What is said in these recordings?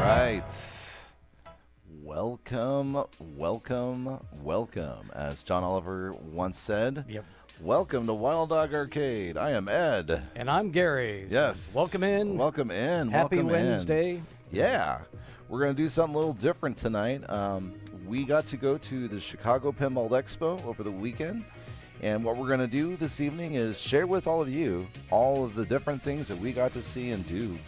right. Welcome, welcome, welcome. As John Oliver once said, welcome to WildDogArcade. I am Ed. And I'm Gary. Yes. Welcome in. Welcome in. Happy welcome Wednesday. In. Yeah. We're going to do something a little different tonight. We got to go to the Chicago Pinball Expo over the weekend. And what we're going to do this evening is share with all of you all of the different things that we got to see and do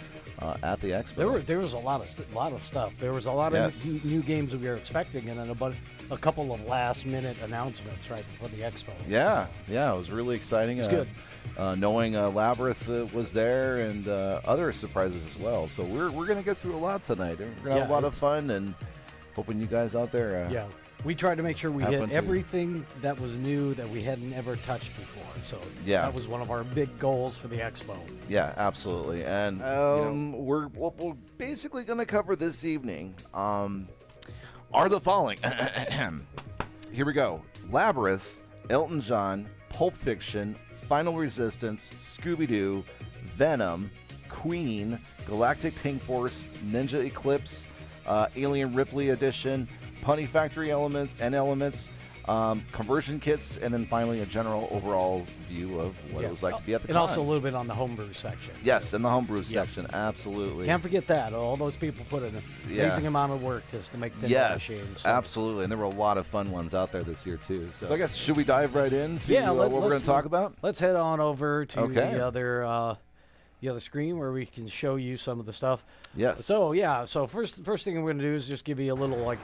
at the expo. There was a lot of stuff. There was a lot of new games that we were expecting, and then a couple of last-minute announcements right before the expo. Yeah, yeah, it was really exciting. It's good. Knowing Labyrinth was there and other surprises as well. So we're going to get through a lot tonight. We're going to have a lot of fun, and hoping you guys out there. We tried to make sure we hit everything that was new that we hadn't ever touched before. So that was one of our big goals for the expo. Yeah, absolutely. And what we're basically going to cover this evening are the following. Here we go. Labyrinth, Elton John, Pulp Fiction, Final Resistance, ScoobyDoo, Venom, Queen, Galactic K Force, Ninja Eclipse, Alien Ripley Edition, Punny Factory elements, conversion kits, and then finally a general overall view of what it was like to be at the con. And also a little bit on the homebrew section. Yes, in the homebrew section, absolutely. Can't forget that. All those people put in an amazing amount of work just to make pinball machines. So. Absolutely. And there were a lot of fun ones out there this year, too. So I guess, should we dive right into what we're going to talk about? Let's head on over to the other screen where we can show you some of the stuff. Yes. So first thing I'm going to do is just give you a little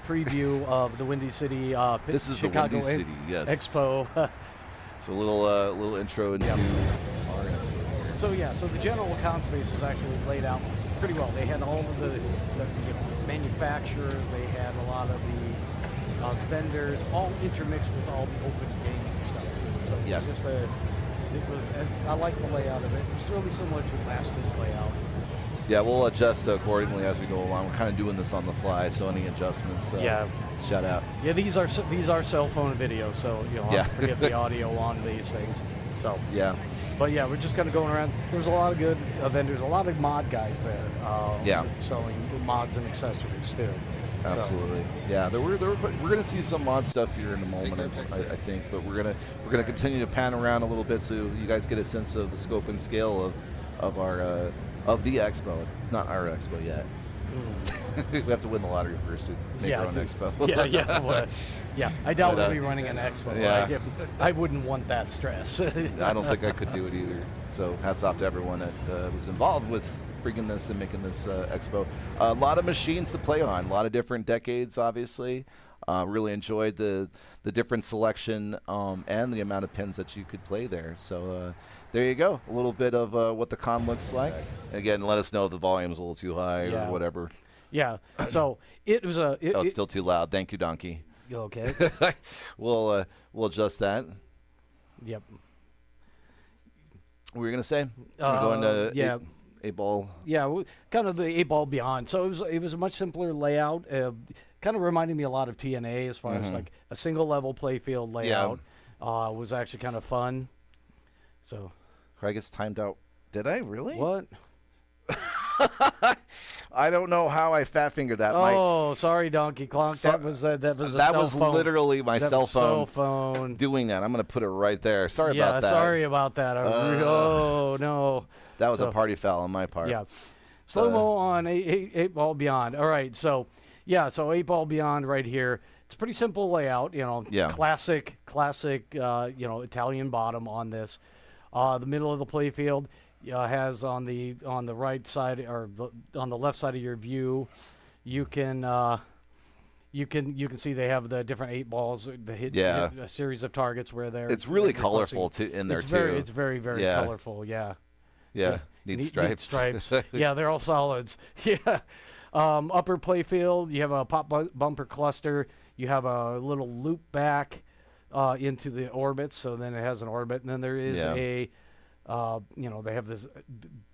preview of the Windy City this is Chicago the Windy City, Expo. So a little intro into our expo. So the general account space is actually laid out pretty well. They had all of the manufacturers, they had a lot of the vendors, all intermixed with all the open gaming stuff. So I like the layout of it. It's really similar to last year's layout. Yeah, we'll adjust accordingly as we go along. We're kind of doing this on the fly, so any adjustments, shout out. Yeah, these are cell phone videos, so I'll forget the audio on these things. So but we're just kind of going around. There's a lot of good vendors, a lot of mod guys there. Selling mods and accessories too. Absolutely. So. We're going to see some mod stuff here in a moment, I think, but we're gonna continue to pan around a little bit so you guys get a sense of the scope and scale of our. Of the expo. It's not our expo yet. We have to win the lottery first to make our own expo. I doubt we'll be running an expo. Yeah. I wouldn't want that stress. I don't think I could do it either. So hats off to everyone that was involved with bringing this and making this expo. A lot of machines to play on. A lot of different decades, obviously. Really enjoyed the different selection and the amount of pins that you could play there. So there you go. A little bit of what the con looks like. Again, let us know if the volume's a little too high or whatever. Yeah. So it was a. It's still too loud. Thank you, Donkey. You okay? We'll adjust that. Yep. What were you gonna say? Going to 8-ball. Yeah, kind of the 8-ball Beyond. So it was a much simpler layout. Kind of reminded me a lot of TNA as far as like a single level playfield layout. Was actually kind of fun. So Craig gets timed out. Did I really? What? I don't know how I fat fingered that. Sorry, Donkey Clonk. That was literally my cell phone doing that. I'm going to put it right there. Sorry about that. Sorry about that. Oh no. That was a party foul on my part. Yeah. Slow-mo on 8-ball Beyond. All right. So 8-ball Beyond right here. It's a pretty simple layout. Classic. Italian bottom on this. The middle of the playfield has on the right side or on the left side of your view, you can see they have the different 8 balls. Hit a series of targets where they're. It's really colorful in there too. It's very colorful. Yeah. Neat stripes. Yeah, they're all solids. Yeah. Upper playfield, you have a pop bumper cluster. You have a little loop back into the orbits, so then it has an orbit, and then there is they have this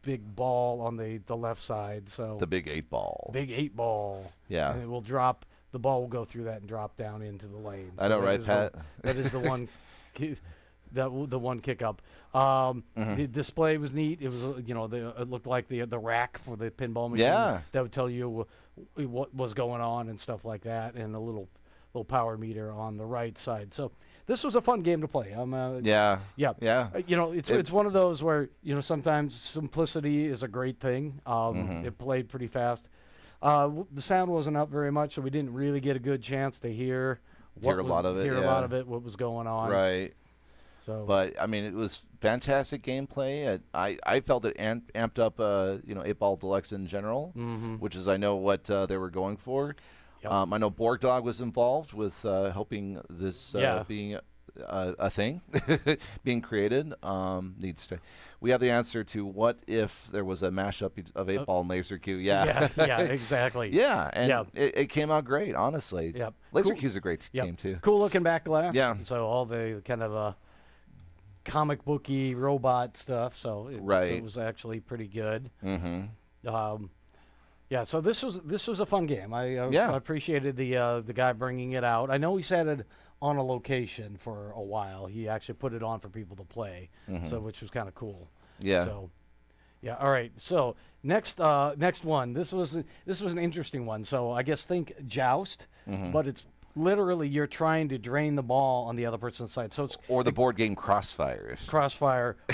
big ball on the left side. So the big 8 ball. Big 8 ball. Yeah. And it will drop. The ball will go through that and drop down into the lane. I know, right, Pat? That is the one. the one kick up. The display was neat. It was, it looked like the rack for the pinball machine. Yeah. That would tell you what was going on and stuff like that, and a little power meter on the right side. So this was a fun game to play. Yeah. It's one of those where sometimes simplicity is a great thing. It played pretty fast. The sound wasn't up very much, so we didn't really get a good chance to hear a lot of it, what was going on. Right. So, but I mean, it was fantastic gameplay. I felt it amped up, 8-Ball Deluxe in general, which is I know what they were going for. Yep. I know Borg Dog was involved with helping this being a thing being created. We have the answer to what if there was a mashup of 8-Ball and Laser Q. Yeah, exactly. Yeah, and it came out great, honestly. Yep. Laser Q's a great game too. Cool looking back glass. Yeah. So all the kind of comic booky robot stuff. So it was actually pretty good. So this was a fun game. I appreciated the guy bringing it out. I know he said it on a location for a while. He actually put it on for people to play, so which was kind of cool. Yeah. So, all right. So next one. This was an interesting one. So I guess think Joust, but it's literally you're trying to drain the ball on the other person's side. So it's the board game Crossfire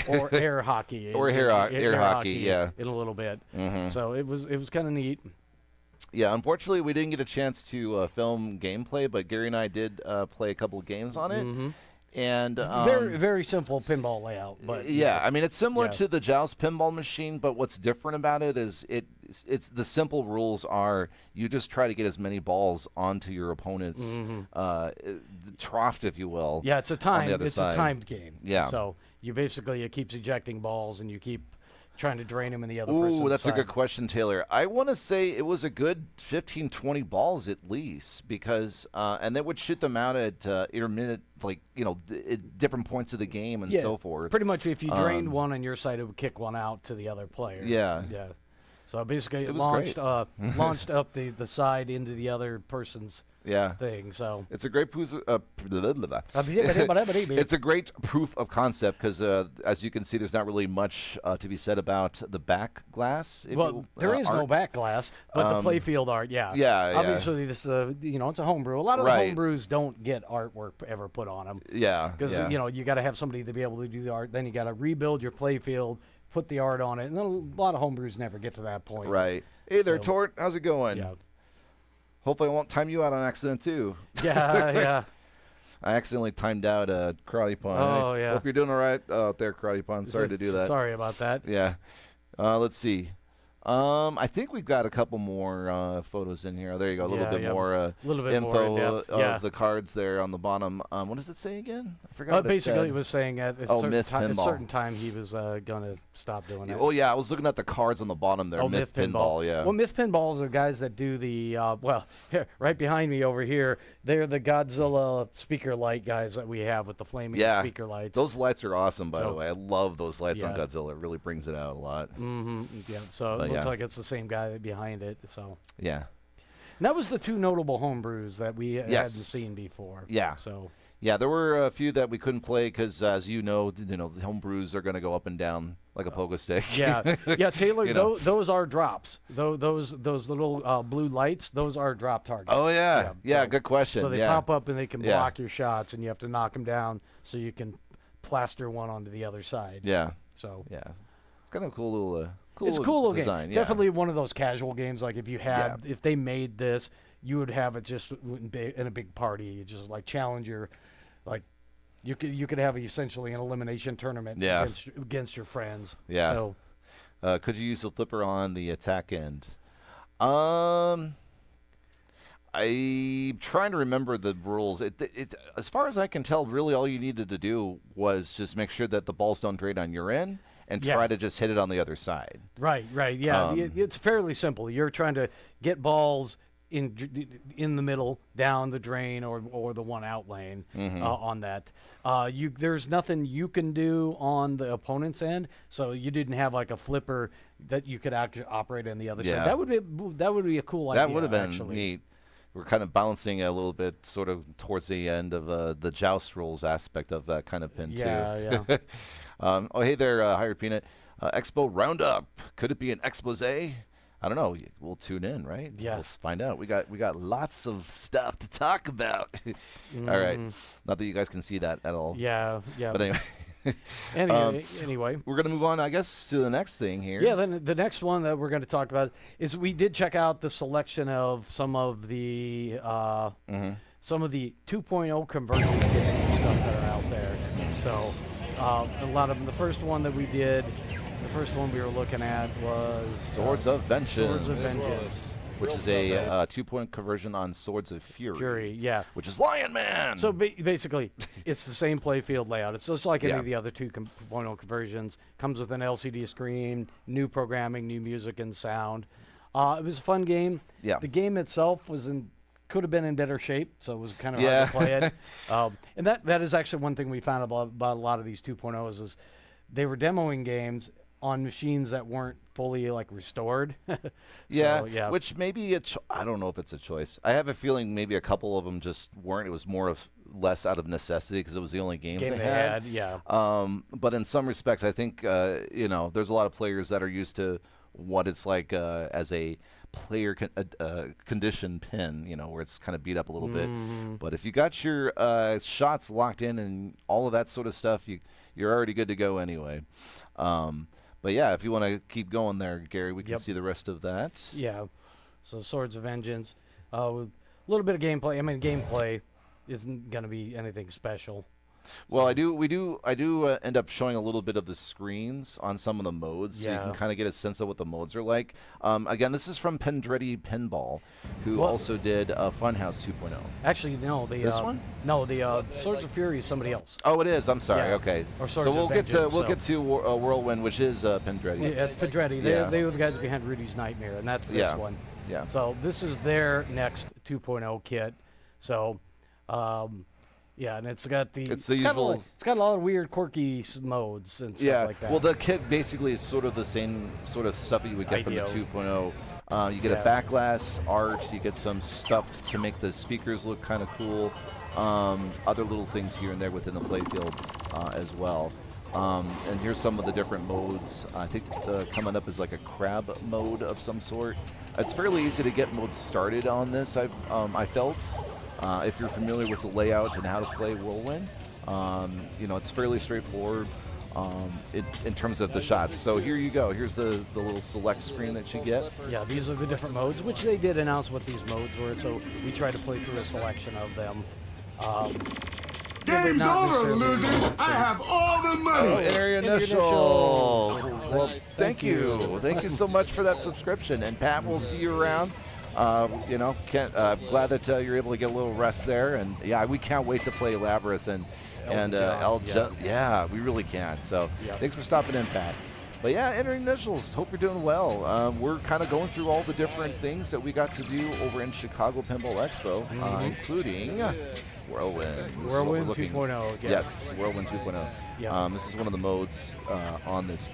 or air hockey air hockey. Yeah, in a little bit. So it was kind of neat. Yeah, unfortunately, we didn't get a chance to film gameplay, but Gary and I did play a couple of games on it. And very, very simple pinball layout. But I mean, it's similar to the Joust pinball machine, but what's different about it is it's the simple rules are you just try to get as many balls onto your opponent's trough, if you will. Yeah, it's a timed game. Yeah. So it keeps ejecting balls, and you keep trying to drain them in the other person's side. Ooh, that's a good question, Taylor. I want to say it was a good 15, 20 balls at least, because and they would shoot them out at intermittent, at different points of the game and so forth. Pretty much, if you drained one on your side, it would kick one out to the other player. Yeah. So basically, it launched up the side into the other person's thing. So it's a great proof. It's a great proof of concept because, as you can see, there's not really much to be said about the back glass. There is no back glass, but the playfield art, obviously, this is it's a homebrew. A lot of the homebrews don't get artwork ever put on them. Yeah, because you got to have somebody to be able to do the art. Then you got to rebuild your playfield, put the art on it, and then a lot of homebrews never get to that point. Right. Hey there, Tort. How's it going? Yeah. Hopefully I won't time you out on accident, too. Yeah. I accidentally timed out Karate Pond. Oh, yeah. Hope you're doing all right out there, Karate Pond. Sorry to do that. Sorry about that. Yeah. Let's see. I think we've got a couple more photos in here. There you go. A little bit more info of the cards there on the bottom. What does it say again? I forgot what basically, it was saying at a certain time he was going to stop doing it. Oh, yeah. I was looking at the cards on the bottom there. Myth Pinball, yeah. Well, Myth Pinball is the guys that do the, here, right behind me over here, they're the Godzilla speaker light guys that we have with the flaming speaker lights. Those lights are awesome, by the way. I love those lights on Godzilla. It really brings it out a lot. Yeah, so it looks like it's the same guy behind it. So yeah. And that was the two notable homebrews that we hadn't seen before. Yeah. So yeah, there were a few that we couldn't play because, as the homebrews are going to go up and down like a pogo stick. Yeah, Taylor, those are drops. Those little blue lights, those are drop targets. Oh yeah, good question. So they pop up and they can block your shots, and you have to knock them down so you can plaster one onto the other side. Yeah. So yeah, it's kind of a cool little. It's a cool little design. Game. Definitely one of those casual games. Like if they made this, you would have it just in a big party. You just challenge your, you could have essentially an elimination tournament against your friends. Yeah. So, could you use the flipper on the attack end? I'm trying to remember the rules. As far as I can tell, really all you needed to do was just make sure that the balls don't drain on your end. And try to just hit it on the other side. Right, yeah. It's fairly simple. You're trying to get balls in the middle, down the drain, or the one out lane on that. There's nothing you can do on the opponent's end, so you didn't have a flipper that you could actually operate on the other side. That would be a cool idea. That would have been actually neat. we're kind of balancing a little bit, sort of towards the end of the joust rules aspect of that kind of pin too. Yeah. Oh, hey there, Hired Peanut. Expo Roundup. Could it be an expose? I don't know. We'll tune in, right? Yeah. We'll find out. We got lots of stuff to talk about. All right. Not that you guys can see that at all. Yeah. But anyway. Anyway, we're going to move on, I guess, to the next thing here. Yeah, then the next one that we're going to talk about is we did check out the selection of some of the 2.0 conversion kits and stuff that are out there. So a lot of them. The first one that we did, the first one we were looking at was Swords of Vengeance. Which is a 2-point conversion on Swords of Fury. Yeah. Which is Lion Man. So basically, it's the same playfield layout. It's just like any of the other 2.0 conversions. Comes with an LCD screen, new programming, new music and sound. It was a fun game. Yeah. The game itself could have been in better shape, so it was kind of hard to play it. And that is actually one thing we found about a lot of these 2.0s is they were demoing games on machines that weren't fully restored. Which maybe I don't know if it's a choice. I have a feeling maybe a couple of them just weren't. It was less out of necessity because it was the only games they had. Yeah. But in some respects, I think there's a lot of players that are used to what it's like as a player condition pin, where it's kind of beat up a little bit. But if you got your shots locked in and all of that sort of stuff, you're already good to go anyway. But yeah, if you want to keep going there, Gary, we can see the rest of that. Yeah. So Swords of Vengeance, with a little bit of gameplay. I mean, gameplay isn't going to be anything special. Well, I do end up showing a little bit of the screens on some of the modes, so you can kind of get a sense of what the modes are like. Again, this is from Pendretti Pinball, who also did Funhouse 2.0. Actually, no, this one? No, the Swords of Fury is somebody else. Oh, it is. I'm sorry. Okay. Or Swords so we'll of get Vengeance, to get to Whirlwind, which is Pendretti. Yeah, it's Pendretti. They were the guys behind Rudy's Nightmare, and that's this one. Yeah. So this is their next 2.0 kit. So. And it's got the usual. It's got a lot of weird, quirky modes and stuff like that. Well, the kit basically is sort of the same sort of stuff that you would get from the 2.0. You get a backglass art. You get some stuff to make the speakers look kind of cool. Other little things here and there within the playfield as well. And here's some of the different modes. I think coming up is like a crab mode of some sort. It's fairly easy to get modes started on this. I felt. If you're familiar with the layout and how to play Whirlwind, it's fairly straightforward in terms of the shots. So here you go. Here's the little select screen that you get. Yeah, these are the different modes, which they did announce what these modes were. So we tried to play through a selection of them. Game's over, losers! I have all the money! Oh, enter initials! Well, thank you. Thank you so much for that subscription. And Pat, we'll see you around. Glad that you're able to get a little rest there, and we can't wait to play Labyrinth and we really can't. So thanks for stopping in, Pat. But enter initials. Hope you're doing well. We're kind of going through all the different things that we got to do over in Chicago Pinball Expo, including Whirlwind. Whirlwind 2.0. Yes, Whirlwind 2.0. Yeah. This is one of the modes on this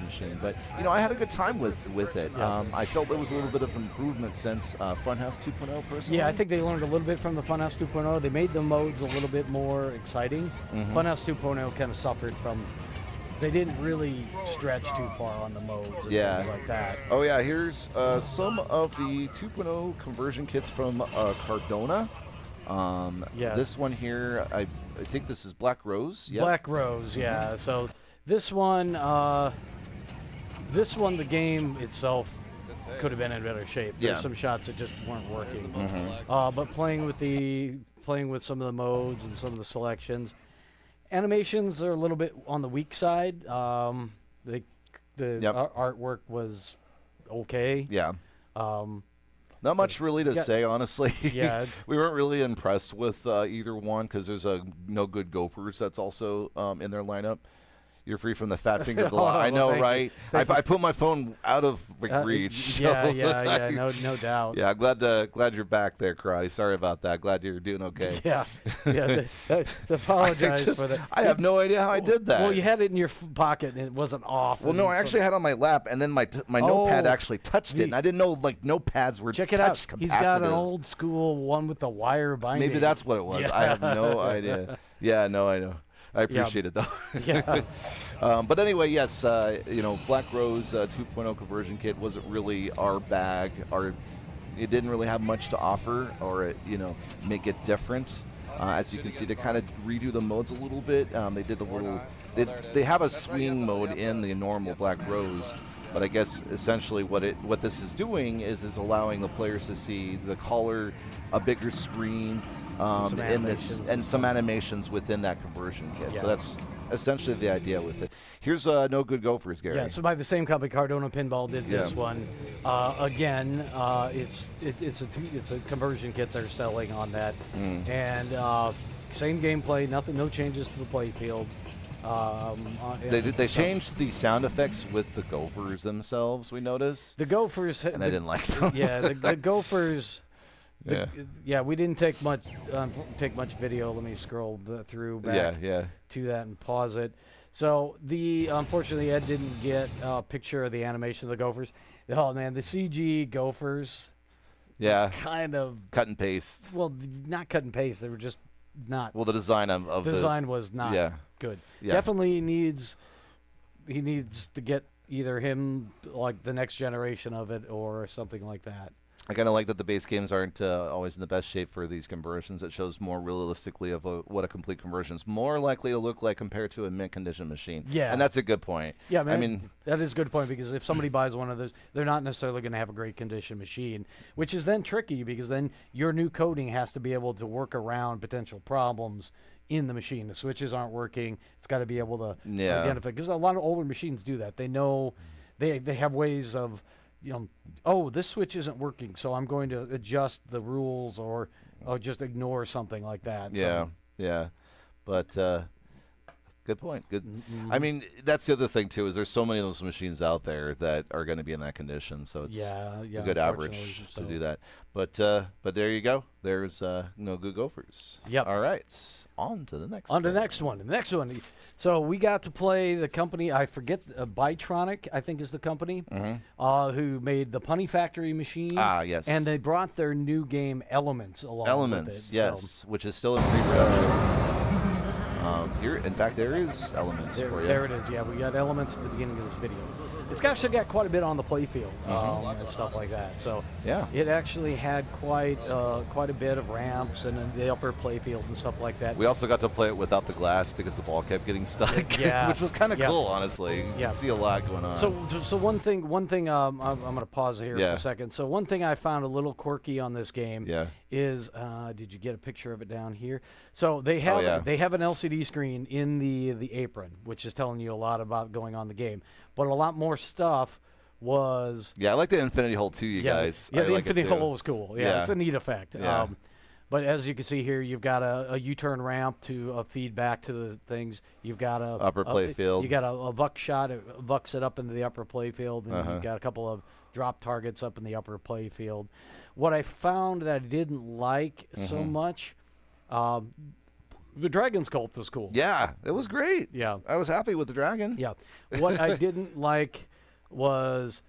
machine, but I had a good time with it. I felt there was a little bit of improvement since Funhouse 2.0 personally. Yeah, I think they learned a little bit from the Funhouse 2.0. They made the modes a little bit more exciting. Funhouse 2.0 kind of suffered from. They didn't really stretch too far on the modes and things like that. Oh yeah, here's some of the 2.0 conversion kits from Cardona. This one here, I think this is Black Rose. Yep. Black Rose, yeah. So this one, the game itself could have been in better shape. There's some shots that just weren't working. But playing with some of the modes and some of the selections, animations are a little bit on the weak side. The artwork was okay. Yeah. Not much really to say, honestly. Yeah. We weren't really impressed with either one because there's No Good Gophers that's also in their lineup. You're free from the fat finger of the law. I know, right? I put my phone out of reach. Yeah, no doubt. Yeah, I'm glad you're back there, Karate. Sorry about that. Glad you're doing okay. Yeah. Apologize for that. I have no idea how I did that. Well, you had it in your pocket and it wasn't off. Well, no, I actually had it on my lap, and then my notepad actually touched it, and I didn't know like notepads were check it touch out. capacitive. He's got an old school one with the wire binding. Maybe that's what it was. Yeah. I have no idea. Yeah, no, I know. I appreciate it though. Yeah. But anyway, yes, Black Rose 2.0 conversion kit wasn't really our bag. It didn't really have much to offer, or make it different. As you can see, they kind of redo the modes a little bit. They did a little. They have a swing mode in the normal Black Rose, but I guess essentially what this is doing is allowing the players to see the color, a bigger screen. In this and some animations within that conversion kit. Yeah. So that's essentially the idea with it. Here's No Good Gophers, Gary. Yeah, so by the same company, Cardona Pinball did this one. Again, it's a conversion kit they're selling on that, and same gameplay, no changes to the play field. They changed the sound effects with the Gophers themselves. We noticed the Gophers, and I didn't like them. Yeah, the Gophers. We didn't take much video. Let me scroll through back to that and pause it. So unfortunately Ed didn't get a picture of the animation of the Gophers. Oh man, the CG Gophers. Yeah. Kind of cut and paste. Well, not cut and paste. They were just not. Well, the design of the design was not good. Yeah. Definitely he needs to get either him like the next generation of it or something like that. I kind of like that the base games aren't always in the best shape for these conversions. It shows more realistically of what a complete conversion is more likely to look like compared to a mint condition machine. Yeah, and that's a good point. Yeah, I mean that is a good point, because if somebody buys one of those, they're not necessarily going to have a great condition machine, which is then tricky because then your new coding has to be able to work around potential problems in the machine. The switches aren't working. It's got to be able to identify, because a lot of older machines do that. They know they have ways of, this switch isn't working, so I'm going to adjust the rules or just ignore something like that. Yeah. But good point. Good. I mean, that's the other thing too, is there's so many of those machines out there that are going to be in that condition, so it's a good average to do that. But there you go. There's No Good Gophers. Yep. All right. On to the next one. The next one. So we got to play the company, I forget, Bytronic, I think is the company, who made the Punny Factory machine. Ah, yes. And they brought their new game Elements along with it. Yes, which is still in pre-production. Here, in fact, there is Elements for you. There it is, yeah. We got Elements at the beginning of this video. It's actually got quite a bit on the playfield and stuff like that. So it actually had quite a bit of ramps and the upper playfield and stuff like that. We also got to play it without the glass because the ball kept getting stuck, which was kind of cool, honestly. You can see a lot going on. So one thing I'm going to pause here for a second. So one thing I found a little quirky on this game is, did you get a picture of it down here? So they have an LCD screen in the apron, which is telling you a lot about going on the game. But a lot more stuff was... Yeah, I like the Infinity Hole too, you guys. Yeah, the Infinity Hole was cool. Yeah, it's a neat effect. Yeah. But as you can see here, you've got a U-turn ramp to feed back to the things. You've got a... Upper play field. You got a Vuck shot. It Vucks it up into the upper play field. And you've got a couple of drop targets up in the upper play field. What I found that I didn't like so much... the dragon sculpt was cool. Yeah, it was great. Yeah. I was happy with the dragon. Yeah. What I didn't like was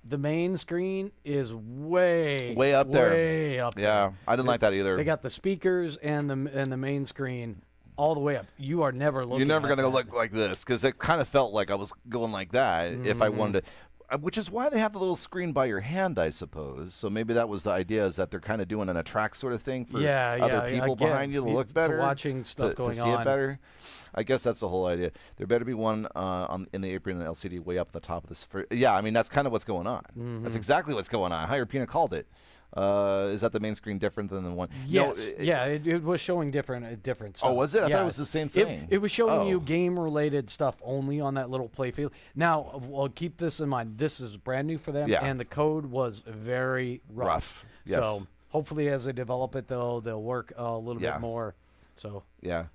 the main screen is way up there. Way up there. Yeah, I didn't like that either. They got the speakers and the main screen all the way up. You are never looking. You're never going to look like this, because it kind of felt like I was going like that if I wanted to. Which is why they have the little screen by your hand, I suppose. So maybe that was the idea, is that they're kind of doing an attract sort of thing for other people behind you to look better, watching stuff going to see it better. I guess that's the whole idea. There better be one in the apron and LCD way up at the top of this. I mean, that's kind of what's going on. That's exactly what's going on. How Pina called it. Is that the main screen different than the one? Yes. No, it was showing different stuff. Oh, was it? I thought it was the same thing. It was showing you game-related stuff only on that little playfield. Now, well, keep this in mind. This is brand new for them, and the code was very rough. Yes. So hopefully, as they develop it, they'll work a little bit more. So yeah.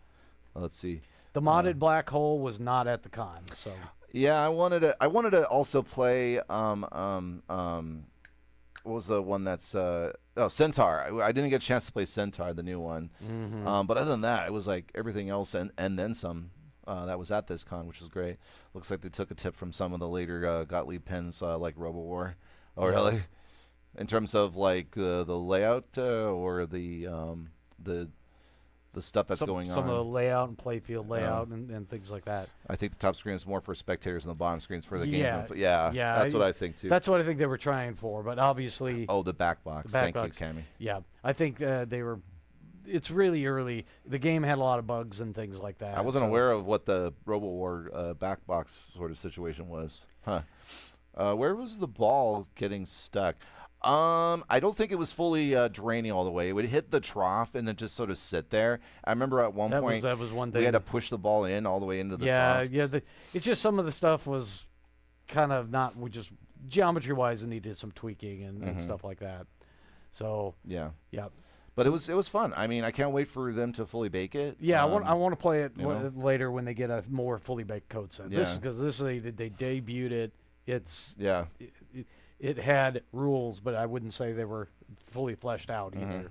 Let's see. The modded black hole was not at the con, so. Yeah, I wanted to also play what was the one that's Centaur. I didn't get a chance to play Centaur, the new one. But other than that, it was like everything else and then some that was at this con, which was great. Looks like they took a tip from some of the later Gottlieb pens like RoboWar. Oh, really? In terms of like the layout or the stuff that's going on. Some of the layout and playfield layout and things like that. I think the top screen is more for spectators and the bottom screen's for the game. Yeah, that's what I think too. That's what I think they were trying for, but obviously. Oh, the back box. Thank you, Cammy. Yeah, I think they were. It's really early. The game had a lot of bugs and things like that. I wasn't aware of what the RoboWar back box sort of situation was. Huh. Where was the ball getting stuck? I don't think it was fully draining all the way. It would hit the trough and then just sort of sit there. I remember at one point that was one thing. We had to push the ball in all the way into the trough. Yeah. It's just some of the stuff was kind of not. We just geometry-wise, it needed some tweaking and stuff like that. So yeah. But it was fun. I mean, I can't wait for them to fully bake it. Yeah, I want to play it later when they get a more fully baked code set. Yeah. Because they debuted it. It's It had rules, but I wouldn't say they were fully fleshed out either.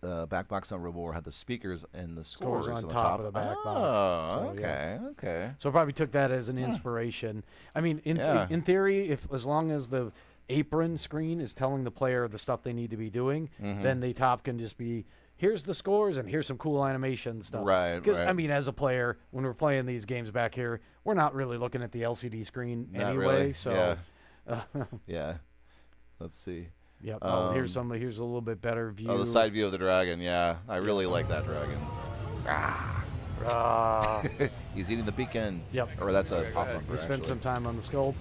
The back box on RoboWar had the speakers and the scores on the top of the back box. Oh, So, okay. So I probably took that as an inspiration. I mean, in theory, as long as the apron screen is telling the player the stuff they need to be doing, then the top can just be, here's the scores and here's some cool animation stuff. Right. Because, I mean, as a player, when we're playing these games back here, we're not really looking at the LCD screen anyway. Really. So. Yeah. Let's see. Yep. Here's a little bit better view. Oh, the side view of the dragon. Yeah, I really like that dragon. He's eating the beacon. Yep. Or that's a pop-up. We spent some time on the sculpt.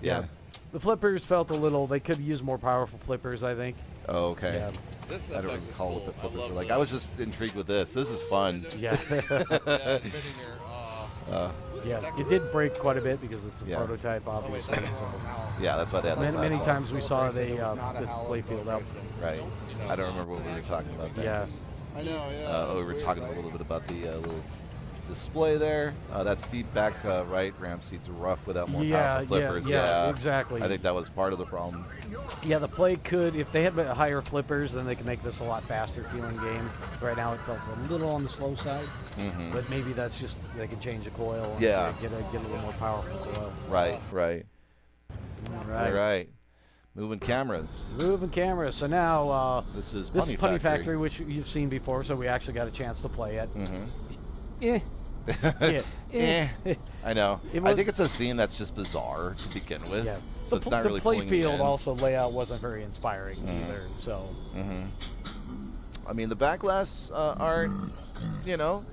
Yeah. The flippers felt a little. They could use more powerful flippers, I think. Oh, okay. Yeah. I don't recall what the flippers were like. I was just intrigued with this. This is fun. Yeah. Yeah, it did break quite a bit because it's a prototype, obviously. So. Yeah, that's why they had many times we saw the playfield out. Right. I don't remember what we were talking about there. Yeah. I know, yeah. We were talking a little bit about the little display there. That steep back right ramp seats rough without more powerful flippers. Yeah, exactly. I think that was part of the problem. Yeah, the play could, if they had higher flippers, then they could make this a lot faster feeling game. Right now it felt a little on the slow side, but maybe that's just they can change the coil and get a little more powerful coil. Right. All right. Moving cameras. So now this is Punny Factory, which you've seen before, so we actually got a chance to play it. I know. I think it's a theme that's just bizarre to begin with. Yeah. So it's not really pulling me in. The playfield also layout wasn't very inspiring either. So. I mean, the backlash art,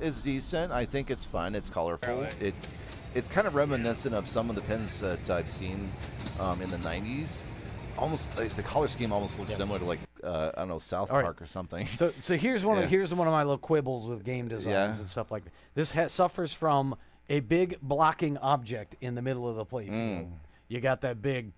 is decent. I think it's fun. It's colorful. It's kind of reminiscent of some of the pens that I've seen in the 90s. Almost the color scheme almost looks similar to like I don't know, South Park or something. So here's one of my little quibbles with game designs and stuff like that. This suffers from a big blocking object in the middle of the playfield. You got that big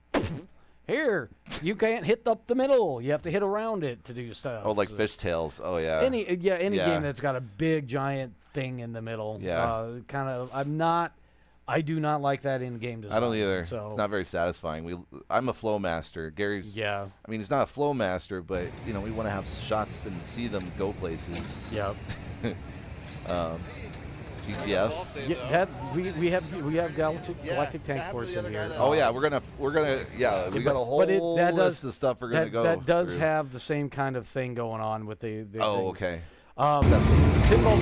here. You can't hit up the middle. You have to hit around it to do stuff. Oh, like fishtails. Oh yeah. Any game that's got a big giant thing in the middle. Yeah. I do not like that in game design. I don't either. So. It's not very satisfying. I'm a flow master. Gary's. Yeah. I mean, he's not a flow master, but we want to have shots and see them go places. Yep. GTF. Yeah, we have Galactic Tank Force in here. Oh yeah, we're gonna we got a whole list of stuff we're gonna go. That does have the same kind of thing going on with the oh, things. okay. Pinball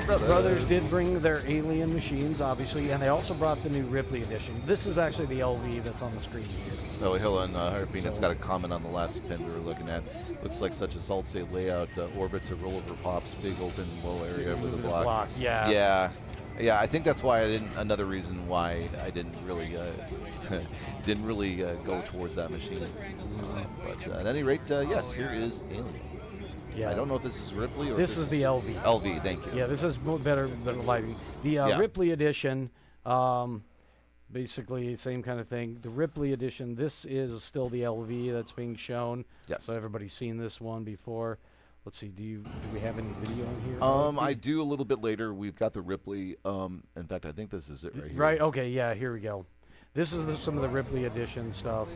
Brothers did bring their alien machines, obviously, and they also brought the new Ripley edition. This is actually the LV that's on the screen here. Oh, Hill and Harpina's got a comment on the last pin we were looking at. Looks like such a solid layout. Orbit to rollover pops, big open low area with a block. Yeah. Yeah, I think that's why another reason why I didn't really go towards that machine. But at any rate, yes, here is Alien. Yeah. I don't know if this is Ripley or this is the LV. LV, thank you. Yeah, this is better lighting. The Ripley edition, basically same kind of thing. The Ripley edition, this is still the LV that's being shown. Yes. So everybody's seen this one before. let's see. Do we have any video in here? I do a little bit later. We've got the Ripley. In fact, I think this is it right here. Right. Okay. Yeah. Here we go. This is some of the Ripley edition stuff.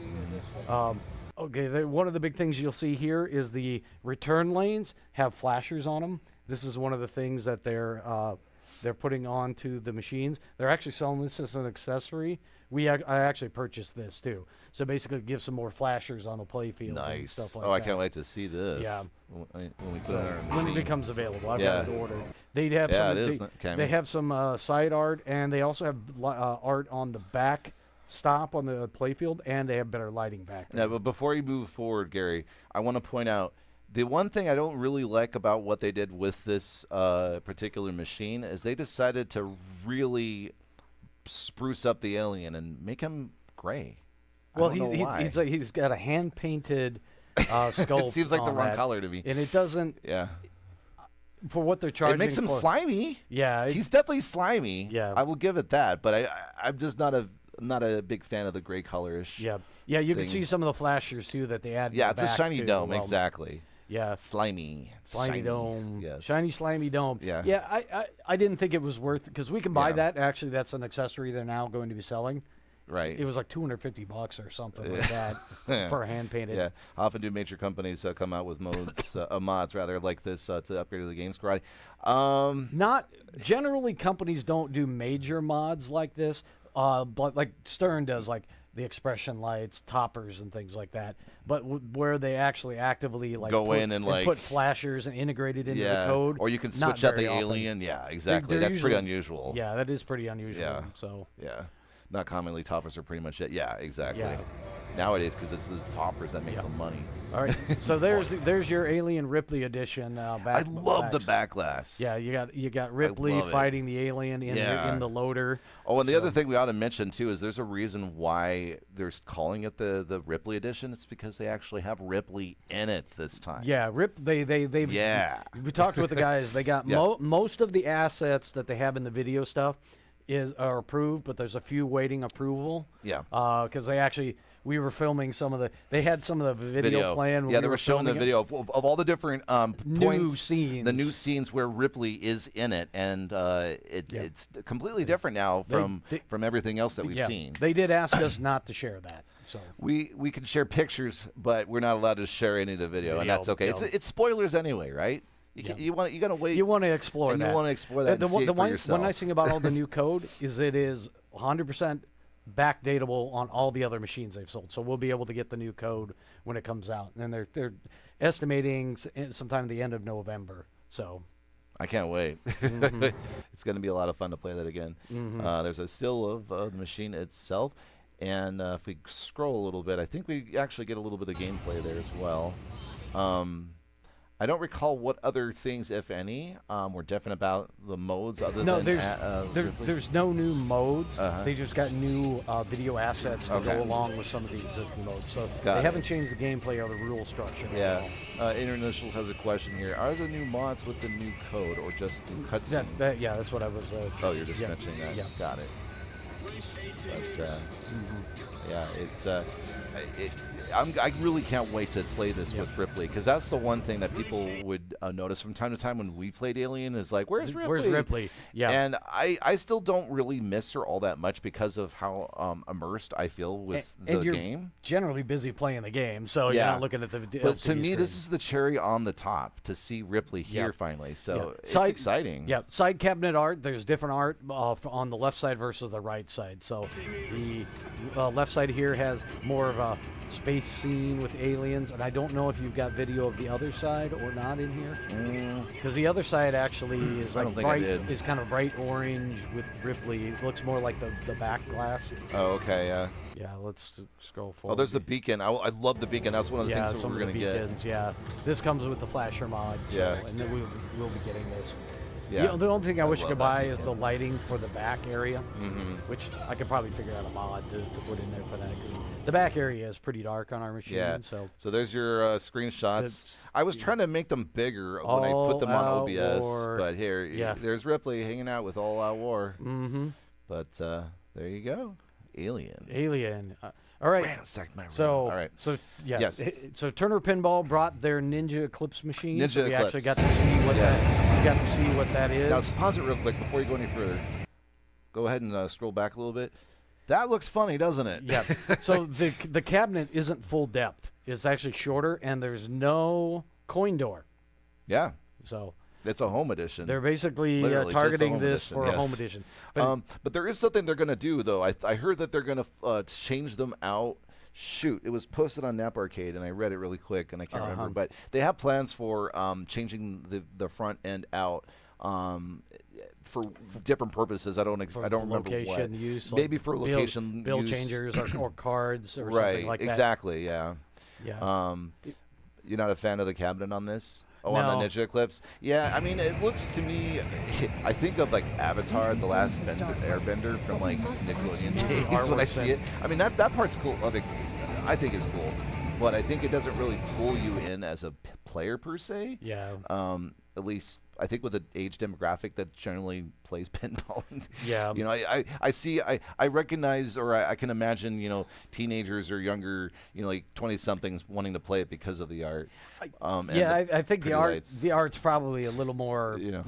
Okay. One of the big things you'll see here is the return lanes have flashers on them. This is one of the things that they're putting onto the machines. They're actually selling this as an accessory. I actually purchased this too. So basically, it gives some more flashers on the playfield. Nice. And stuff like that. I can't wait to see this. Yeah. When we put it on our machine. When it becomes available, I've got it ordered. They have they have some side art, and they also have art on the back stop on the playfield, and they have better lighting back there. Yeah, but before you move forward, Gary, I want to point out the one thing I don't really like about what they did with this particular machine is they decided to really spruce up the alien and make him gray. Well, he's got a hand-painted sculpt. It seems like the wrong that, color to me. and it doesn't. Yeah. For what they're charging, it makes him slimy. Yeah, he's definitely slimy. Yeah, I will give it that. But I'm just not a big fan of the gray colorish. Yeah, yeah. You can see some of the flashers too that they add. Yeah, it's a shiny dome. Well, exactly. Yeah, slimy dome. Yes. Shiny slimy dome. Yeah. Yeah. I didn't think it was worth it because we can buy that. Actually, that's an accessory they're now going to be selling. Right. It was like $250 or something like that for a hand painted. Yeah. Often do major companies come out with mods rather like this to upgrade the game's quality. Not generally, companies don't do major mods like this, but like Stern does, like the expression lights, toppers, and things like that. But where they actually actively go in and like put flashers and integrate it into the code, or you can switch out the alien. Yeah, exactly. That's pretty unusual. Yeah, that is pretty unusual. Yeah. So yeah. Not commonly, toppers are pretty much it. Yeah, exactly. Yeah. Nowadays, because it's the toppers that makes the money. All right, so there's your Alien Ripley edition. I love the back glass. Yeah, you got Ripley fighting the alien in the loader. Oh, and the other thing we ought to mention too is there's a reason why they're calling it the Ripley edition. It's because they actually have Ripley in it this time. Yeah, they've we talked with the guys. They got most of the assets that they have in the video stuff are approved, but there's a few waiting approval. Yeah. Because we were filming they had some of the video playing. Yeah, they were showing the video of all the different new scenes. The new scenes where Ripley is in it, and it's completely different now from everything else that we've seen. They did ask us not to share that. So we can share pictures, but we're not allowed to share any of the video, and that's okay. It's spoilers anyway, right? You gotta wait. You want to explore that. You want to explore that and see it for yourself. One nice thing about all the new code is it is 100% backdatable on all the other machines they've sold. So we'll be able to get the new code when it comes out. And they're estimating sometime at the end of November. So I can't wait. Mm-hmm. It's going to be a lot of fun to play that again. Mm-hmm. There's a still of the machine itself. And if we scroll a little bit, I think we actually get a little bit of gameplay there as well. I don't recall what other things, if any, were different about the modes other than there's no new modes. They just got new video assets to go along with some of the existing modes. So they haven't changed the gameplay or the rule structure. Yeah. Interinitials has a question here. Are the new mods with the new code or just the cutscenes? Yeah, that's what I was... oh, you're just mentioning that? Yeah. Got it. But, yeah, it's... I really can't wait to play this with Ripley, because that's the one thing that people would notice from time to time when we played Alien is like, where's Ripley? Where's Ripley? Yeah. And I still don't really miss her all that much because of how immersed I feel with the game. Generally busy playing the game, so you're not looking at the But to me, this is the cherry on the top to see Ripley here finally. So it's exciting. Yeah. Side cabinet art. There's different art on the left side versus the right side. So the left side here has more of a space scene with aliens, and I don't know if you've got video of the other side or not in here, because the other side actually is like is kind of bright orange with Ripley. It looks more like the back glass. Oh, okay, yeah. Yeah, let's scroll forward. Oh, there's the beacon. I love the beacon. That's one of the things that we're going to get. Yeah, this comes with the flasher mod. So, and then we'll be getting this. Yeah. The only thing I wish you could buy is the lighting for the back area, which I could probably figure out a mod to put in there for that, because the back area is pretty dark on our machine. Yeah. So there's your screenshots. I was trying to make them bigger when I put them on OBS, but here, there's Ripley hanging out with All Out War. But there you go. Alien. All right. Ransacked my room. So, all right. So yeah. Yes. So Turner Pinball brought their Ninja Eclipse machine. Ninja so we Eclipse. actually got to see what that. We got to see what that is. Now, pause it real quick before you go any further. Go ahead and scroll back a little bit. That looks funny, doesn't it? Yeah. So the cabinet isn't full depth. It's actually shorter, and there's no coin door. Yeah. So it's a home edition. they're basically targeting this for a home edition. But there is something they're going to do, though. I heard that they're going to change them out. Shoot, it was posted on Nap Arcade, and I read it really quick, and I can't remember. But they have plans for changing the front end out. For different purposes, I don't remember what. Use, maybe like for location bill use. changers or cards or right, something like that. Exactly. Yeah. Yeah. You're not a fan of the cabinet on this? Oh, no. On the Ninja Eclipse? Yeah, I mean, it looks to me, I think of like Avatar, the last Airbender from like Nickelodeon days when I see it. I mean, that part's cool. I think it's cool, but I think it doesn't really pull you in as a player per se. Yeah. At least I think with the age demographic that generally plays pinball. Yeah. You know, I recognize, or I can imagine, you know, teenagers or younger, you know, like 20-somethings wanting to play it because of the art. I think the lights. art's probably a little more, Yeah.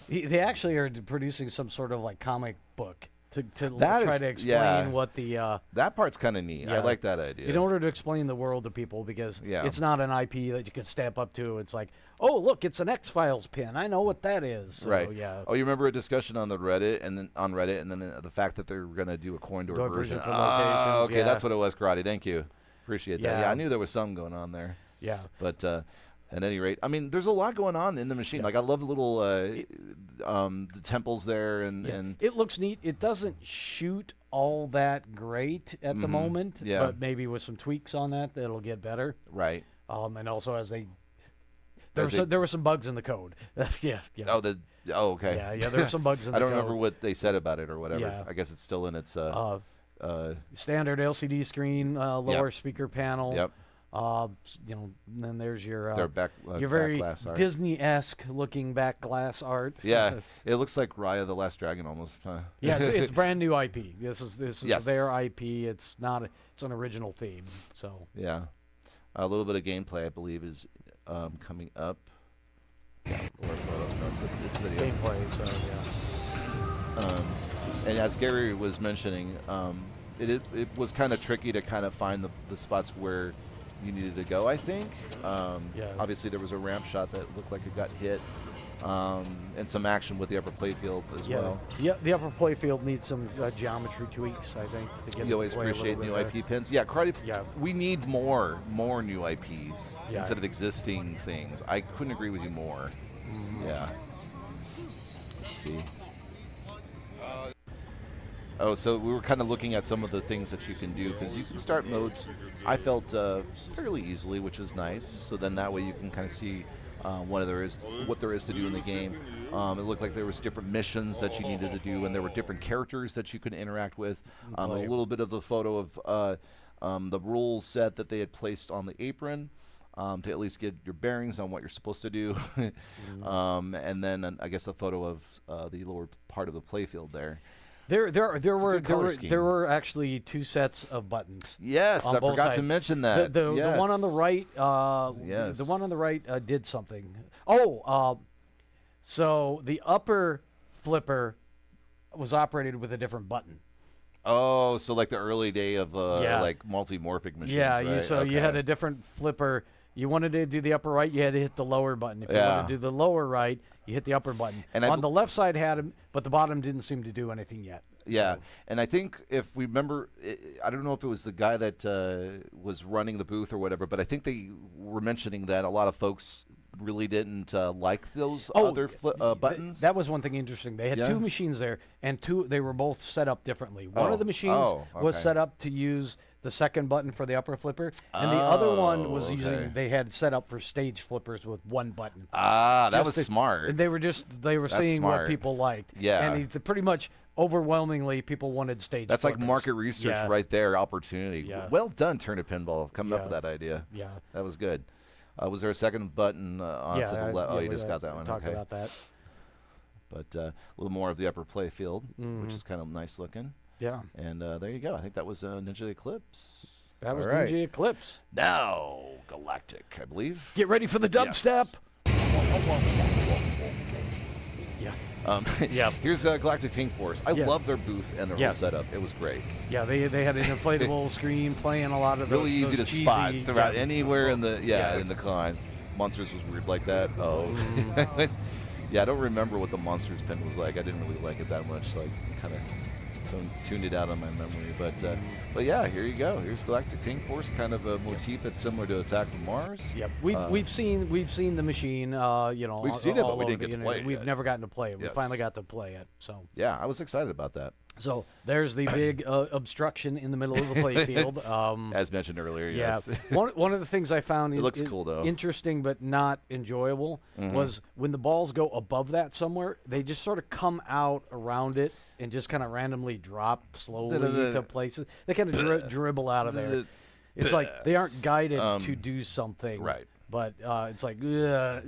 They actually are producing some sort of like comic book to try to explain what the that part's kind of neat. I like that idea. In order to explain the world to people, because it's not an IP that you can stamp up to. It's like, oh, look, it's an X-Files pin. I know what that is. So, right. Yeah. Oh, you remember a discussion on the Reddit, and then the fact that they're going to do a coin door version. For locations, okay, that's what it was, Karate. Thank you. Appreciate that. Yeah, I knew there was something going on there. Yeah. But at any rate, I mean, there's a lot going on in the machine. Like, I love the little the temples there, and it looks neat. It doesn't shoot all that great at the moment, but maybe with some tweaks on that, it'll get better. Right. And also there were some bugs in the code. Yeah. Okay. Yeah. There were some bugs in the code. I don't remember what they said about it or whatever. Yeah. I guess it's still in its standard LCD screen, lower speaker panel. Yep. You know, then there's your your very glass art. Disney-esque looking back glass art. Yeah, it looks like Raya the Last Dragon almost. Huh? Yeah, it's brand new IP. This is their IP. It's not. It's an original theme. So yeah, a little bit of gameplay I believe is coming up. Yeah, it's video. Gameplay. So yeah. And as Gary was mentioning, it was kind of tricky to kind of find the spots where you needed to go, I think. Obviously, there was a ramp shot that looked like it got hit, and some action with the upper playfield as well. Yeah, the upper playfield needs some geometry tweaks, I think. To get you always appreciate new IP pins. Yeah, karate. Yeah. We need more new IPs instead of existing things. I couldn't agree with you more. Mm-hmm. Yeah. Let's see. Oh, so we were kind of looking at some of the things that you can do, because you can start modes, I felt, fairly easily, which is nice. So then that way you can kind of see what there is to do in the game. It looked like there was different missions that you needed to do, and there were different characters that you could interact with. A little bit of the photo of the rules set that they had placed on the apron. To at least get your bearings on what you're supposed to do. And then I guess a photo of the lower part of the playfield there. There were actually two sets of buttons. Yes, I forgot to mention that. The one on the right, the one on the right did something. So the upper flipper was operated with a different button. Oh, so like the early day of like multi-morphic machines. Yeah, right? You had a different flipper. You wanted to do the upper right, you had to hit the lower button. If you wanted to do the lower right, you hit the upper button. And on the left side had him, but the bottom didn't seem to do anything yet. Yeah, and I think if we remember, I don't know if it was the guy that was running the booth or whatever, but I think they were mentioning that a lot of folks really didn't like those other buttons. That was one thing interesting. They had two machines there, and they were both set up differently. One of the machines was set up to use the second button for the upper flipper, and the other one was they had set up for stage flippers with one button. That was smart. And they were seeing what people liked. Yeah. And pretty much overwhelmingly people wanted stage That's flippers. like market research right there, opportunity. Yeah. Well done, Turner Pinball, coming up with that idea. Yeah. That was good. Was there a second button onto the left? Oh, you just got that one. Talked about that. But a little more of the upper play field, which is kind of nice looking. Yeah. And there you go. I think that was Ninja Eclipse. That was Ninja Eclipse. Now, Galactic, I believe. Get ready for the dubstep. Yeah. Here's Galactic K Force. I love their booth and their whole setup. It was great. Yeah, they had an inflatable screen playing a lot of those. Really easy to cheesy, spot throughout anywhere in the in the con. Monsters was weird like that. Oh. Yeah, I don't remember what the Monsters pin was like. I didn't really like it that much. So I kind of tuned it out on my memory. But yeah, here you go. Here's Galactic K Force, kind of a motif that's similar to Attack from Mars. Yep, we've seen the machine. We've seen it, but we didn't get to play it. We've never gotten to play it. We finally got to play it. So yeah, I was excited about that. So there's the big obstruction in the middle of the playfield. As mentioned earlier, yes. One of the things I found it looks cool though, interesting but not enjoyable was when the balls go above that somewhere, they just sort of come out around it and just kind of randomly drop slowly to places. They kind of dribble out of there. It's like they aren't guided to do something, right? But it's like, yeah.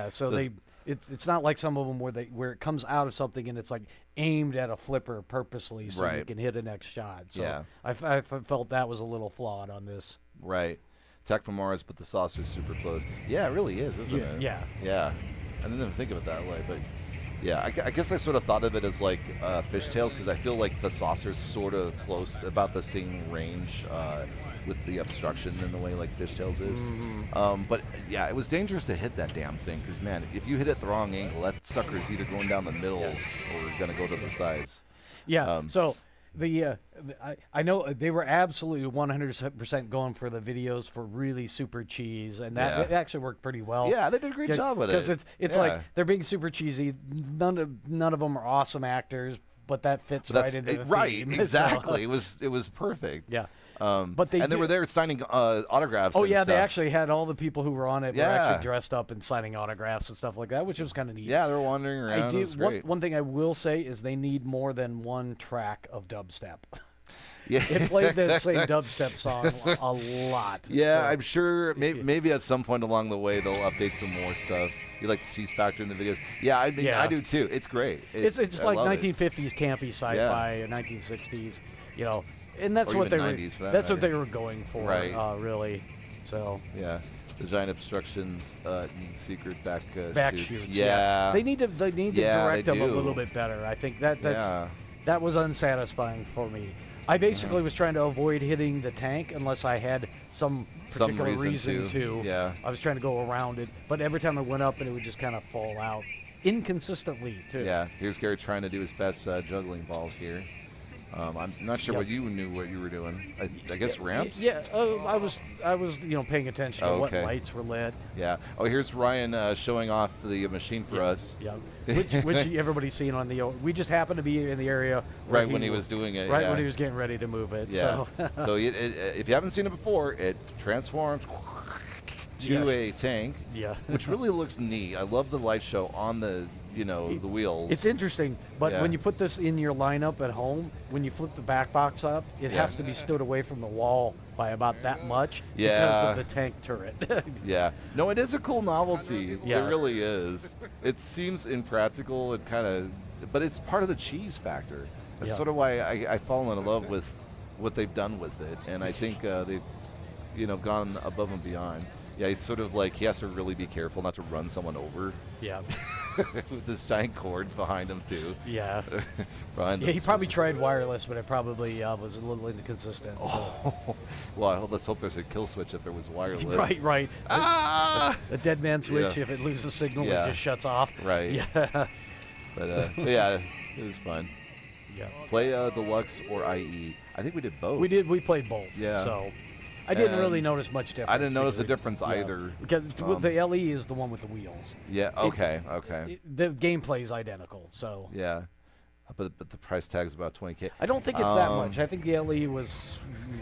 So it's not like some of them where it comes out of something and it's like aimed at a flipper purposely so you can hit a next shot. So I felt that was a little flawed on this. Right. Attack from Mars, but the saucer's super close. Yeah, it really is, isn't it? Yeah. Yeah. I didn't even think of it that way, but yeah, I guess I sort of thought of it as like fishtails because I feel like the saucer's sort of close, about the same range with the obstruction in the way like fishtails is. But yeah, it was dangerous to hit that damn thing because, man, if you hit it the wrong angle, that sucker's either going down the middle or going to go to the sides. Yeah, so I know they were absolutely 100% going for the videos for really super cheese, and that it actually worked pretty well. Yeah, they did a great job with it. Because it's like they're being super cheesy. None of them are awesome actors, but that fits right into the theme. Exactly. So, it was perfect. Yeah. But they were there signing autographs. Oh, and yeah, stuff. they actually had all the people who were on it were actually dressed up and signing autographs and stuff like that, which was kind of neat. Yeah, they were wandering around. It was great. One thing I will say is they need more than one track of dubstep. Yeah. It played that same dubstep song a lot. Yeah, so. I'm sure maybe at some point along the way they'll update some more stuff. You like the cheese factor in the videos? Yeah, I mean, I do too. It's great. It's like 1950s campy sci-fi, 1960s, and that's what they were. That's what they were going for, really. So yeah, the giant obstructions need secret back shoots. Yeah, they need to direct them a little bit better. I think that was unsatisfying for me. I basically was trying to avoid hitting the tank unless I had some particular reason to. Yeah, I was trying to go around it, but every time I went up, it would just kind of fall out inconsistently too. Yeah, here's Gary trying to do his best juggling balls here. I'm not sure what you knew what you were doing. I guess ramps. Yeah, I was paying attention to what lights were lit. Yeah. Oh, here's Ryan showing off the machine for us. Yeah. Which everybody's seen on the. We just happened to be in the area right when he was doing it. Right when he was getting ready to move it. Yeah. So if you haven't seen it before, it transforms to a tank. Yeah. Which really looks neat. I love the light show on the. The wheels. It's interesting, but when you put this in your lineup at home, when you flip the back box up, it has to be stood away from the wall by about that much because of the tank turret. Yeah. No, it is a cool novelty. Yeah. It really is. It seems impractical and kind of, but it's part of the cheese factor. That's sort of why I fall in love with what they've done with it, and I think they've, gone above and beyond. Yeah, he's sort of like he has to really be careful not to run someone over. Yeah. With this giant cord behind him too. Yeah. Ryan, he probably tried wireless, but it probably was a little inconsistent. So. Well, let's hope there's a kill switch if it was wireless. Right. A dead man switch if it loses signal, it just shuts off. Right. Yeah. But yeah, it was fun. Yeah. Play Deluxe or IE. I think we did both. We played both. Yeah. So. I didn't really notice much difference. I didn't notice a difference either. Because the LE is the one with the wheels. Yeah, okay. The gameplay is identical, so. Yeah. But the price tag's about $20K. I don't think it's that much. I think the LE was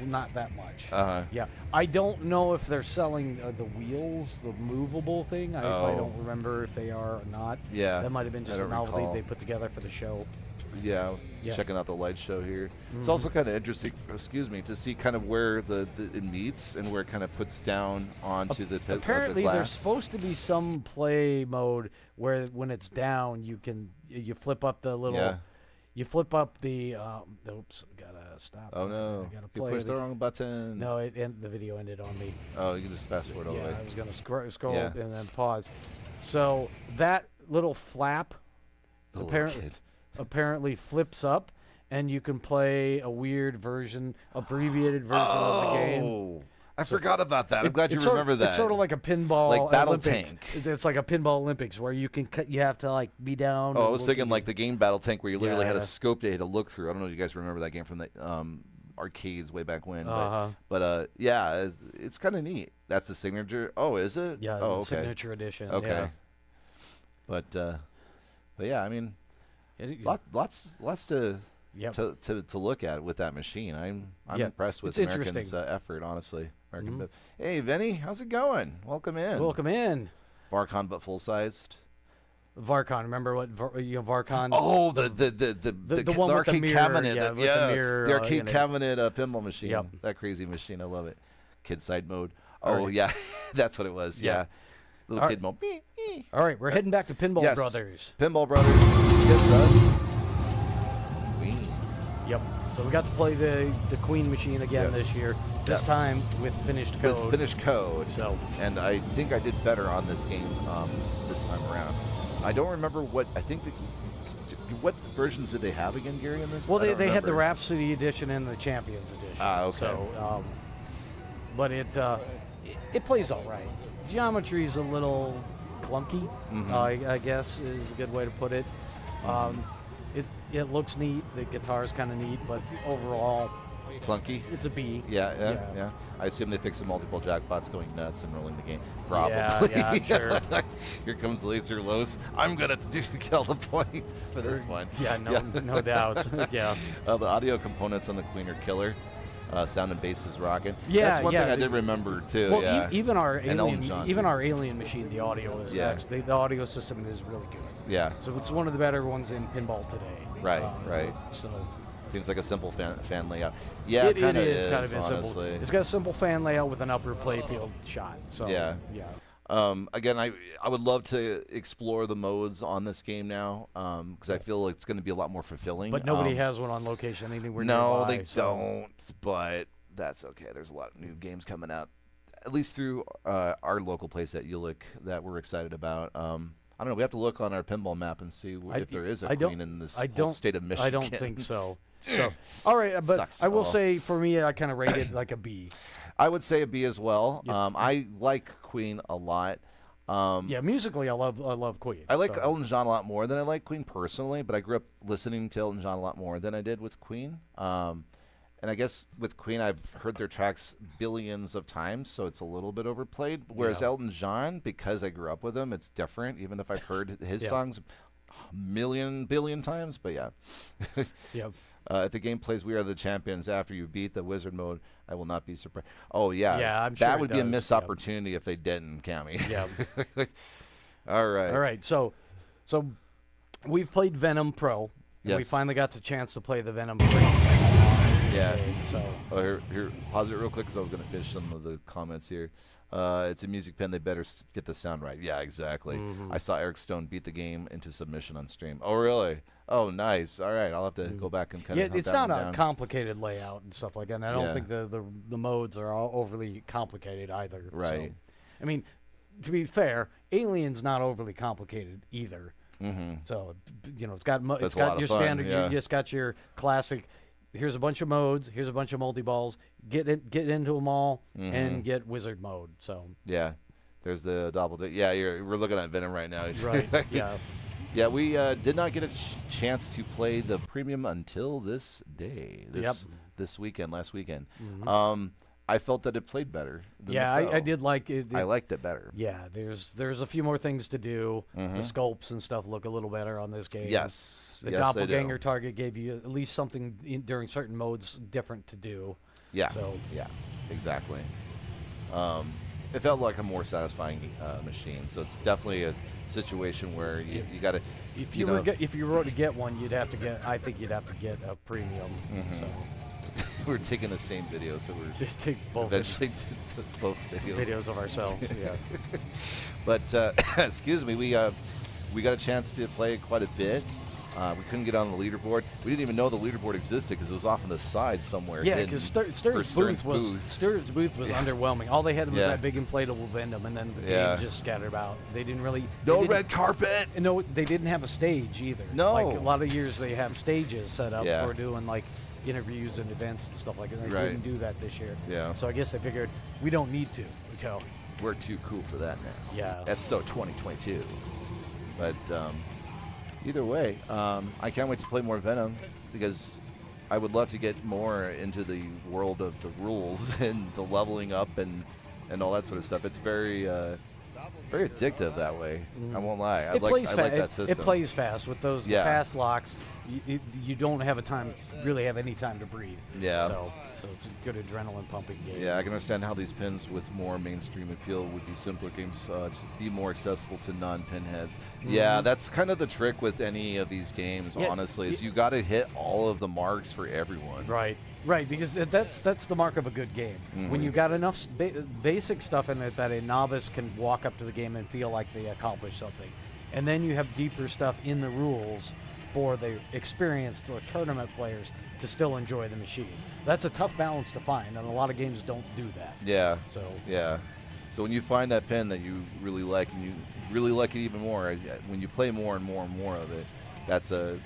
not that much. Yeah. I don't know if they're selling the wheels, the movable thing. I don't remember if they are or not. Yeah. That might have been just a novelty they put together for the show. Yeah, checking out the light show here. It's also kind of interesting, to see kind of where it meets and where it kind of puts down onto the glass. Apparently, there's supposed to be some play mode where when it's down, you flip up the little. you flip up the. Oops, gotta stop. Oh no! Gotta You play pushed the wrong button. No, the video ended on me. Oh, you can just fast forward all the way. Yeah, I was gonna scroll and then pause. So that little flap apparently flips up, and you can play a weird version, abbreviated version of the game. I forgot about that. I'm glad you remember that. It's sort of like a pinball like Battle Olympics. Tank. It's like a pinball Olympics where you can you have to like be down. Oh, I was thinking like the game Battle Tank where you literally had a scope that you had to look through. I don't know if you guys remember that game from the arcades way back when. But yeah, it's kind of neat. That's the signature. Oh, is it? Yeah, okay. Signature edition. Okay. Yeah. But yeah, I mean, lots to look at with that machine. I'm impressed with Americans' effort, honestly. Hey, Vinny, how's it going? Welcome in. Welcome in. Varcon, but full sized. Varcon, remember what Varcon? Oh, the one with arcade the mirror, cabinet. the mirror, the arcade cabinet pinball machine. Yep. That crazy machine, I love it. Kid side mode. Oh yeah, that's what it was. Yeah, little kid mode. All right, we're heading back to Pinball Brothers. Pinball Brothers gives us Queen. Yep. So we got to play the Queen machine again this year. This time with finished code. With finished code. So. And I think I did better on this game this time around. I don't remember what what versions did they have again, Gary? In this? Well, they had the Rhapsody edition and the Champions edition. Ah, okay. So, but it plays all right. Geometry's a little clunky, I guess is a good way to put it. It looks neat. The guitar's kind of neat, but overall, clunky. It's a B. Yeah. I assume they fixed the multiple jackpots going nuts and rolling the game. Probably. Yeah, I'm sure. Here comes Laser Los. I'm gonna get all the points for this one. Yeah, no doubt. Yeah. The audio components on the Queen are killer. Sound and bass is rocking. Yeah, that's one thing I did remember too. Well, yeah. Even our alien machine, the audio is actually the audio system is really good. Yeah. So it's one of the better ones in pinball today. Right. So seems like a simple fan layout. Yeah, it kind of is kind of honestly. simple. It's got a simple fan layout with an upper playfield shot. So yeah. Again, I would love to explore the modes on this game now because I feel like it's going to be a lot more fulfilling. But nobody has one on location anywhere nearby. No, they so. don't. But that's okay. There's a lot of new games coming out, at least through our local place at Ulick that we're excited about. I don't know. We have to look on our pinball map and see if there is a Queen in this whole state of Michigan. I don't think so. So, all right, but Sucks. I will say for me, I kind of rate it like a B. I would say a B as well. I like Queen a lot. Musically, I love Queen. I like Elton John a lot more than I like Queen personally, but I grew up listening to Elton John a lot more than I did with Queen. And I guess with Queen, I've heard their tracks billions of times, so it's a little bit overplayed. Whereas Elton John, because I grew up with him, it's different, even if I've heard his songs a billion times. But if the game plays "We Are the Champions" after you beat the Wizard mode, I will not be surprised. Oh yeah, I'm sure that would be a missed opportunity if they didn't, Cammy. Yeah. All right. So we've played Venom Pro. Yes. We finally got the chance to play the Venom Pro. Yeah. So here, pause it real quick because I was going to finish some of the comments here. It's a music pen. They better get the sound right. Yeah, exactly. I saw Eric Stone beat the game into submission on stream. Oh, really? Oh, nice. All right, I'll have to go back and kind of. Yeah, it's not a complicated layout and stuff like that. And I don't think the modes are all overly complicated either. Right. So, I mean, to be fair, Alien's not overly complicated either. So it's got your standard. You just got your classic. Here's a bunch of modes. Here's a bunch of multi-balls. Get into them all and get wizard mode. So yeah, there's the double. Yeah, we're looking at Venom right now. Right. Yeah. Yeah, we did not get a chance to play the premium until this day. This weekend, last weekend. I felt that it played better. Than the Pro. I did like it. I liked it better. Yeah, there's a few more things to do. The sculpts and stuff look a little better on this game. Yes. The doppelganger target gave you at least something during certain modes different to do. Yeah. So yeah, exactly. It felt like a more satisfying machine. So it's definitely a situation where you got to. If you were to get one, I think you'd have to get a premium. So. We're taking the same video, so we're just take both eventually both videos of ourselves. Yeah. But excuse me, we got a chance to play quite a bit. We couldn't get on the leaderboard. We didn't even know the leaderboard existed because it was off on the side somewhere. Yeah, because Stern's booth was underwhelming. All they had was that big inflatable Venom, and then the game just scattered about. They didn't really no red carpet. No, they didn't have a stage either. No, like a lot of years they have stages set up for doing like interviews and events and stuff like that. They didn't do that this year. Yeah. So I guess they figured we don't need to. So we're too cool for that now. Yeah. That's so 2022. But either way, I can't wait to play more Venom because I would love to get more into the world of the rules and the leveling up and all that sort of stuff. It's very very addictive that way. I won't lie. I like that system. It plays fast with those fast locks. You don't have really have any time to breathe. Yeah. So it's a good adrenaline pumping game. Yeah, I can understand how these pins with more mainstream appeal would be simpler games to be more accessible to non-pinheads. Yeah, that's kind of the trick with any of these games, honestly, is you got to hit all of the marks for everyone. Right, because that's the mark of a good game. When you got enough basic stuff in it that a novice can walk up to the game and feel like they accomplished something. And then you have deeper stuff in the rules for the experienced or tournament players to still enjoy the machine. That's a tough balance to find, and a lot of games don't do that. Yeah. So So when you find that pin that you really like, and you really like it even more, when you play more and more and more of it, that's a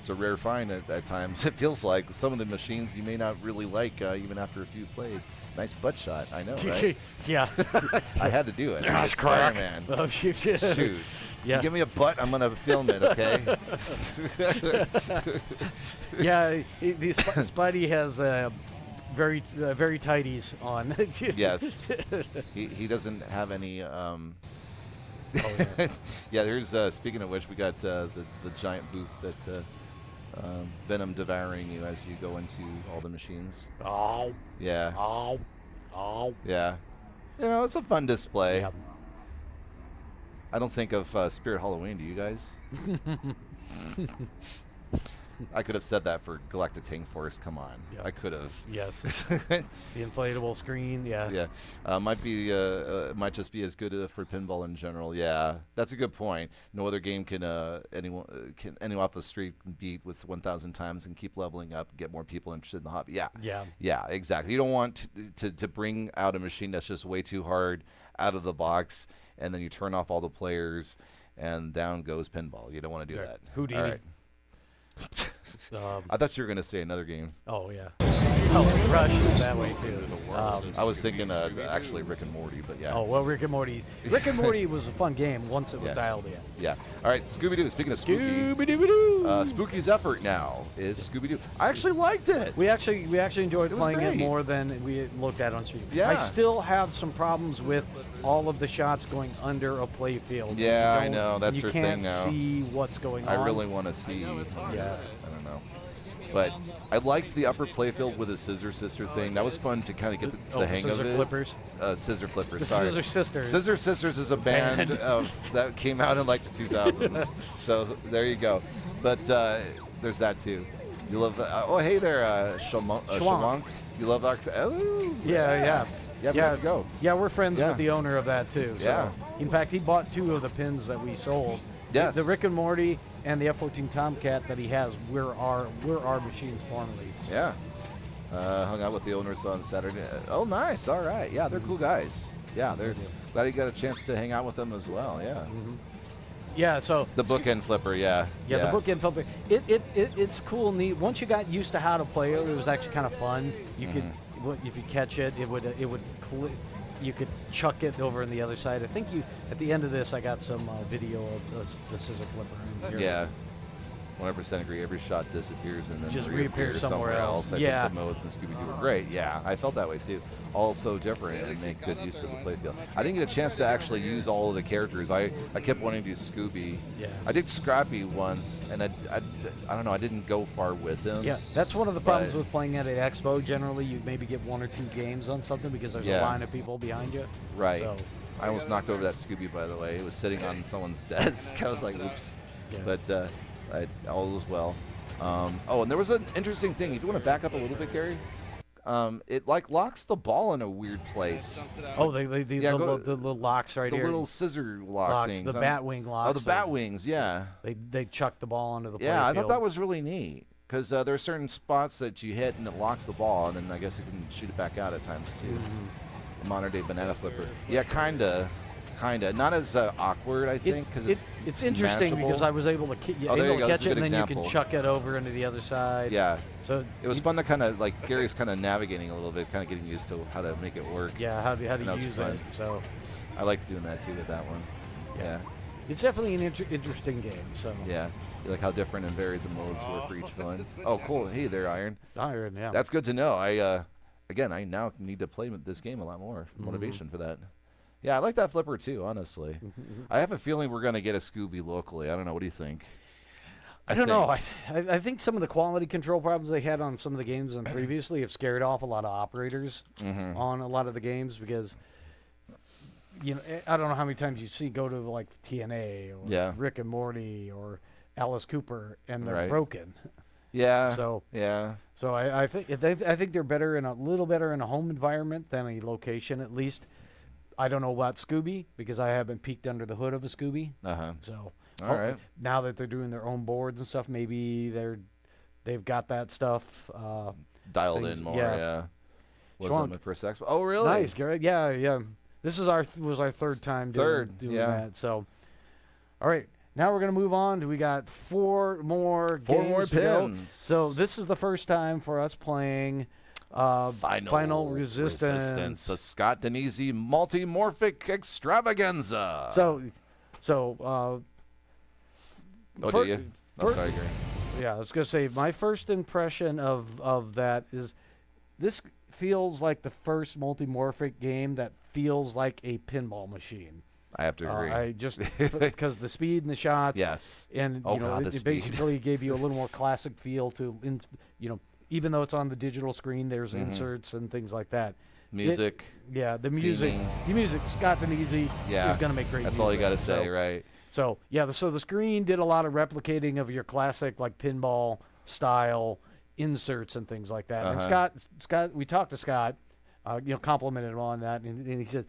rare find at times. It feels like some of the machines you may not really like even after a few plays. Nice butt shot, I know, right? Yeah. I had to do it. That's crack. Man. Oh, shoot. Yeah. You give me a butt, I'm gonna film it, okay? Yeah, Spidey has very tighties on. Yes. He doesn't have any. Yeah. There's speaking of which, we got the giant booth that Venom devouring you as you go into all the machines. Oh. Yeah. Oh. Yeah. It's a fun display. Yeah. I don't think of Spirit Halloween. Do you guys? I could have said that for Galactic K Force. Come on, I could have. Yes. The inflatable screen. Yeah. Yeah. Might just be as good for pinball in general. Yeah, that's a good point. No other game can anyone off the street beat with 1,000 times and keep leveling up and get more people interested in the hobby. Yeah. Yeah. Exactly. You don't want to bring out a machine that's just way too hard out of the box, and then you turn off all the players, and down goes pinball. You don't want to do that. Houdini. All right. I thought you were going to say another game. Oh, yeah. Oh, Rush is that way, too. I was thinking actually Rick and Morty, but yeah. Oh, well, Rick and Morty was a fun game once it was dialed in. Yeah. All right, ScoobyDoo. Speaking of spooky. ScoobyDoo. Spooky's effort now is ScoobyDoo. I actually liked it. We actually enjoyed playing it more than we looked at on stream. Yeah. I still have some problems with all of the shots going under a play field. Yeah, I know. That's her thing now. You can't see what's going on. I really want to see. Yeah. I don't know. But I liked the upper playfield with the Scissor Sister thing. That was fun to kind of get the hang of it. Scissor Flippers? Scissor Flippers, sorry. Scissor Sisters. Scissor Sisters is a band that came out in like the 2000s. So there you go. But there's that too. You love, hey there, Shawank. You love Yeah. Let's go. Yeah, we're friends with the owner of that too. So. Yeah. In fact, he bought 2 of the pins that we sold. Yes. The Rick and Morty and the F-14 Tomcat that he has were our machines formerly. Yeah. Hung out with the owners on Saturday. Oh, nice. All right. Yeah, they're cool guys. Yeah, they're glad you got a chance to hang out with them as well. Yeah. Mm-hmm. Yeah. So the bookend flipper. Yeah. The bookend flipper. It's cool and neat. Once you got used to how to play it, it was actually kind of fun. You could, if you catch it, you could chuck it over on the other side. I think at the end of this, I got some video of the scissor flipper. In here. Yeah. 100% agree. Every shot disappears and then just reappears somewhere else. I think the modes in ScoobyDoo were great. Yeah, I felt that way too. All so different and make good use of the playfield. I didn't get a chance to actually use all of the characters. I kept wanting to do Scooby. Yeah. I did Scrappy once, and I don't know. I didn't go far with him. Yeah, that's one of the problems with playing at an expo. Generally, you maybe get 1 or 2 games on something because there's a line of people behind you. Right. So. I almost knocked over that Scooby, by the way. It was sitting on someone's desk. I was like, oops. Yeah. But all was well. And there was an interesting thing. If you want to back up a little bit, Gary, it like locks the ball in a weird place. Oh, the little locks right the here. The little scissor locks, things. The bat wing locks. Oh, the bat wings, yeah. They chuck the ball onto the play Yeah, I field. thought that was really neat. Because there are certain spots that you hit and it locks the ball, and then I guess you can shoot it back out at times too. The modern day banana flipper. Yeah, kinda. Not as awkward, I think, because it's interesting manageable. because I was able to catch it, and then you can chuck it over into the other side. Yeah. So it was fun to kind of like Gary's kind of navigating a little bit, kind of getting used to how to make it work. Yeah, how to use it. So I liked doing that too with that one. Yeah. It's definitely an interesting game. So yeah. You like how different and varied the modes were for each villain. Oh, cool. Hey there, Iron. Iron, yeah. That's good to know. I now need to play this game a lot more. Motivation for that. Yeah, I like that flipper too, honestly. I have a feeling we're going to get a Scooby locally. I don't know. What do you think? I don't know. I think some of the quality control problems they had on some of the games previously have scared off a lot of operators on a lot of the games because, you know, I don't know how many times you go to like TNA or Rick and Morty or Alice Cooper and they're broken. Yeah. So yeah. So I think they're better in a little better in a home environment than a location at least. I don't know about Scooby because I haven't peeked under the hood of a Scooby. So all right. Now that they're doing their own boards and stuff, maybe they've got that stuff dialed in more. Yeah. Was on my first expo. Oh, really? Nice, Garrett. Yeah. This is our third time doing that. So, all right. Now we're going to move on. We got four more games to go. So this is the first time for us playing Final Resistance. The Scott Denisi Multimorphic Extravaganza. So do you? Sorry, Gary. Yeah, I was going to say, my first impression of that is this feels like the first multimorphic game that feels like a pinball machine. I have to agree. I just because the speed and the shots. Yes. And it basically gave you a little more classic feel to, even though it's on the digital screen, there's inserts and things like that. Music. The music. The music. Scott Denisi is going to make great. That's music, all you got to say, right? So so the screen did a lot of replicating of your classic like pinball style inserts and things like that. And Scott, we talked to Scott, complimented him on that, and he said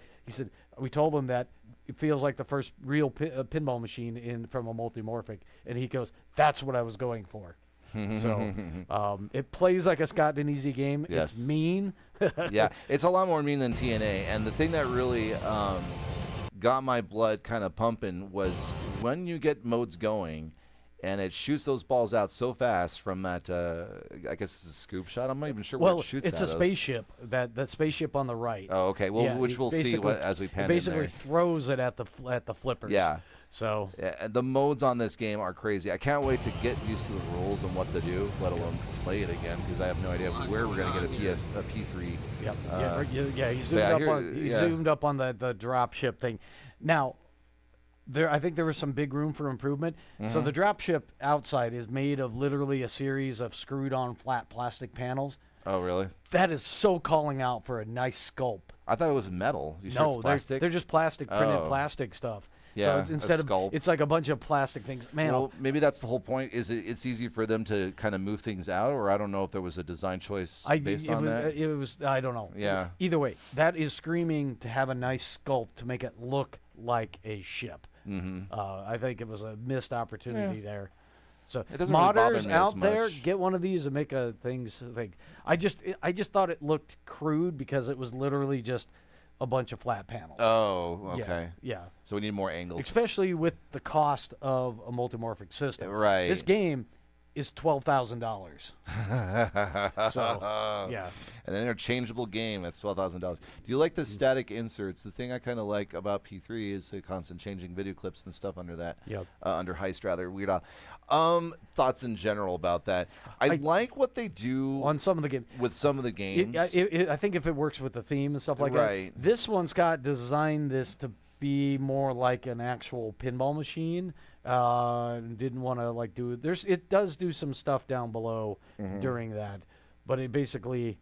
we told him that it feels like the first real pinball machine from a multimorphic, and he goes, "That's what I was going for." So it plays like a Scott Denisi game. Yes. It's mean. Yeah, it's a lot more mean than TNA, and the thing that really got my blood kind of pumping was when you get modes going. And it shoots those balls out so fast from that, I guess it's a scoop shot. I'm not even sure what it shoots it's a spaceship, that spaceship on the right. Oh, okay. Well, which we'll see as we pan in there. Basically throws it at the flippers. Yeah. So the modes on this game are crazy. I can't wait to get used to the rules and what to do, let alone play it again, because I have no idea where we're going to get a P3. Yep. He zoomed up on the drop ship thing. Now, I think there was some big room for improvement. So the dropship outside is made of literally a series of screwed-on flat plastic panels. Oh, really? That is so calling out for a nice sculpt. I thought it was metal. Sure it's plastic? They're just plastic, printed plastic stuff. Yeah, so instead of it's like a bunch of plastic things. Man, well, maybe that's the whole point. Is it's easy for them to kind of move things out, or I don't know if there was a design choice based on that. It was. I don't know. Yeah. Either way, that is screaming to have a nice sculpt to make it look like a ship. I think it was a missed opportunity there. So modders out there, get one of these and make a thing. I just thought it looked crude because it was literally just a bunch of flat panels. Oh, okay. Yeah. So we need more angles. Especially with the cost of a multimorphic system. Right. This game is $12,000. So, yeah. An interchangeable game, that's $12,000. Do you like the static inserts? The thing I kind of like about P3 is the constant changing video clips and stuff under that. Yep. Under Heist, rather. Weird Al. Thoughts in general about that? I like what they do on some of the games. With some of the games. I think if it works with the theme and stuff like that. This one, Scott designed this to be more like an actual pinball machine. Didn't want to do it. It does do some stuff down below during that, but it basically.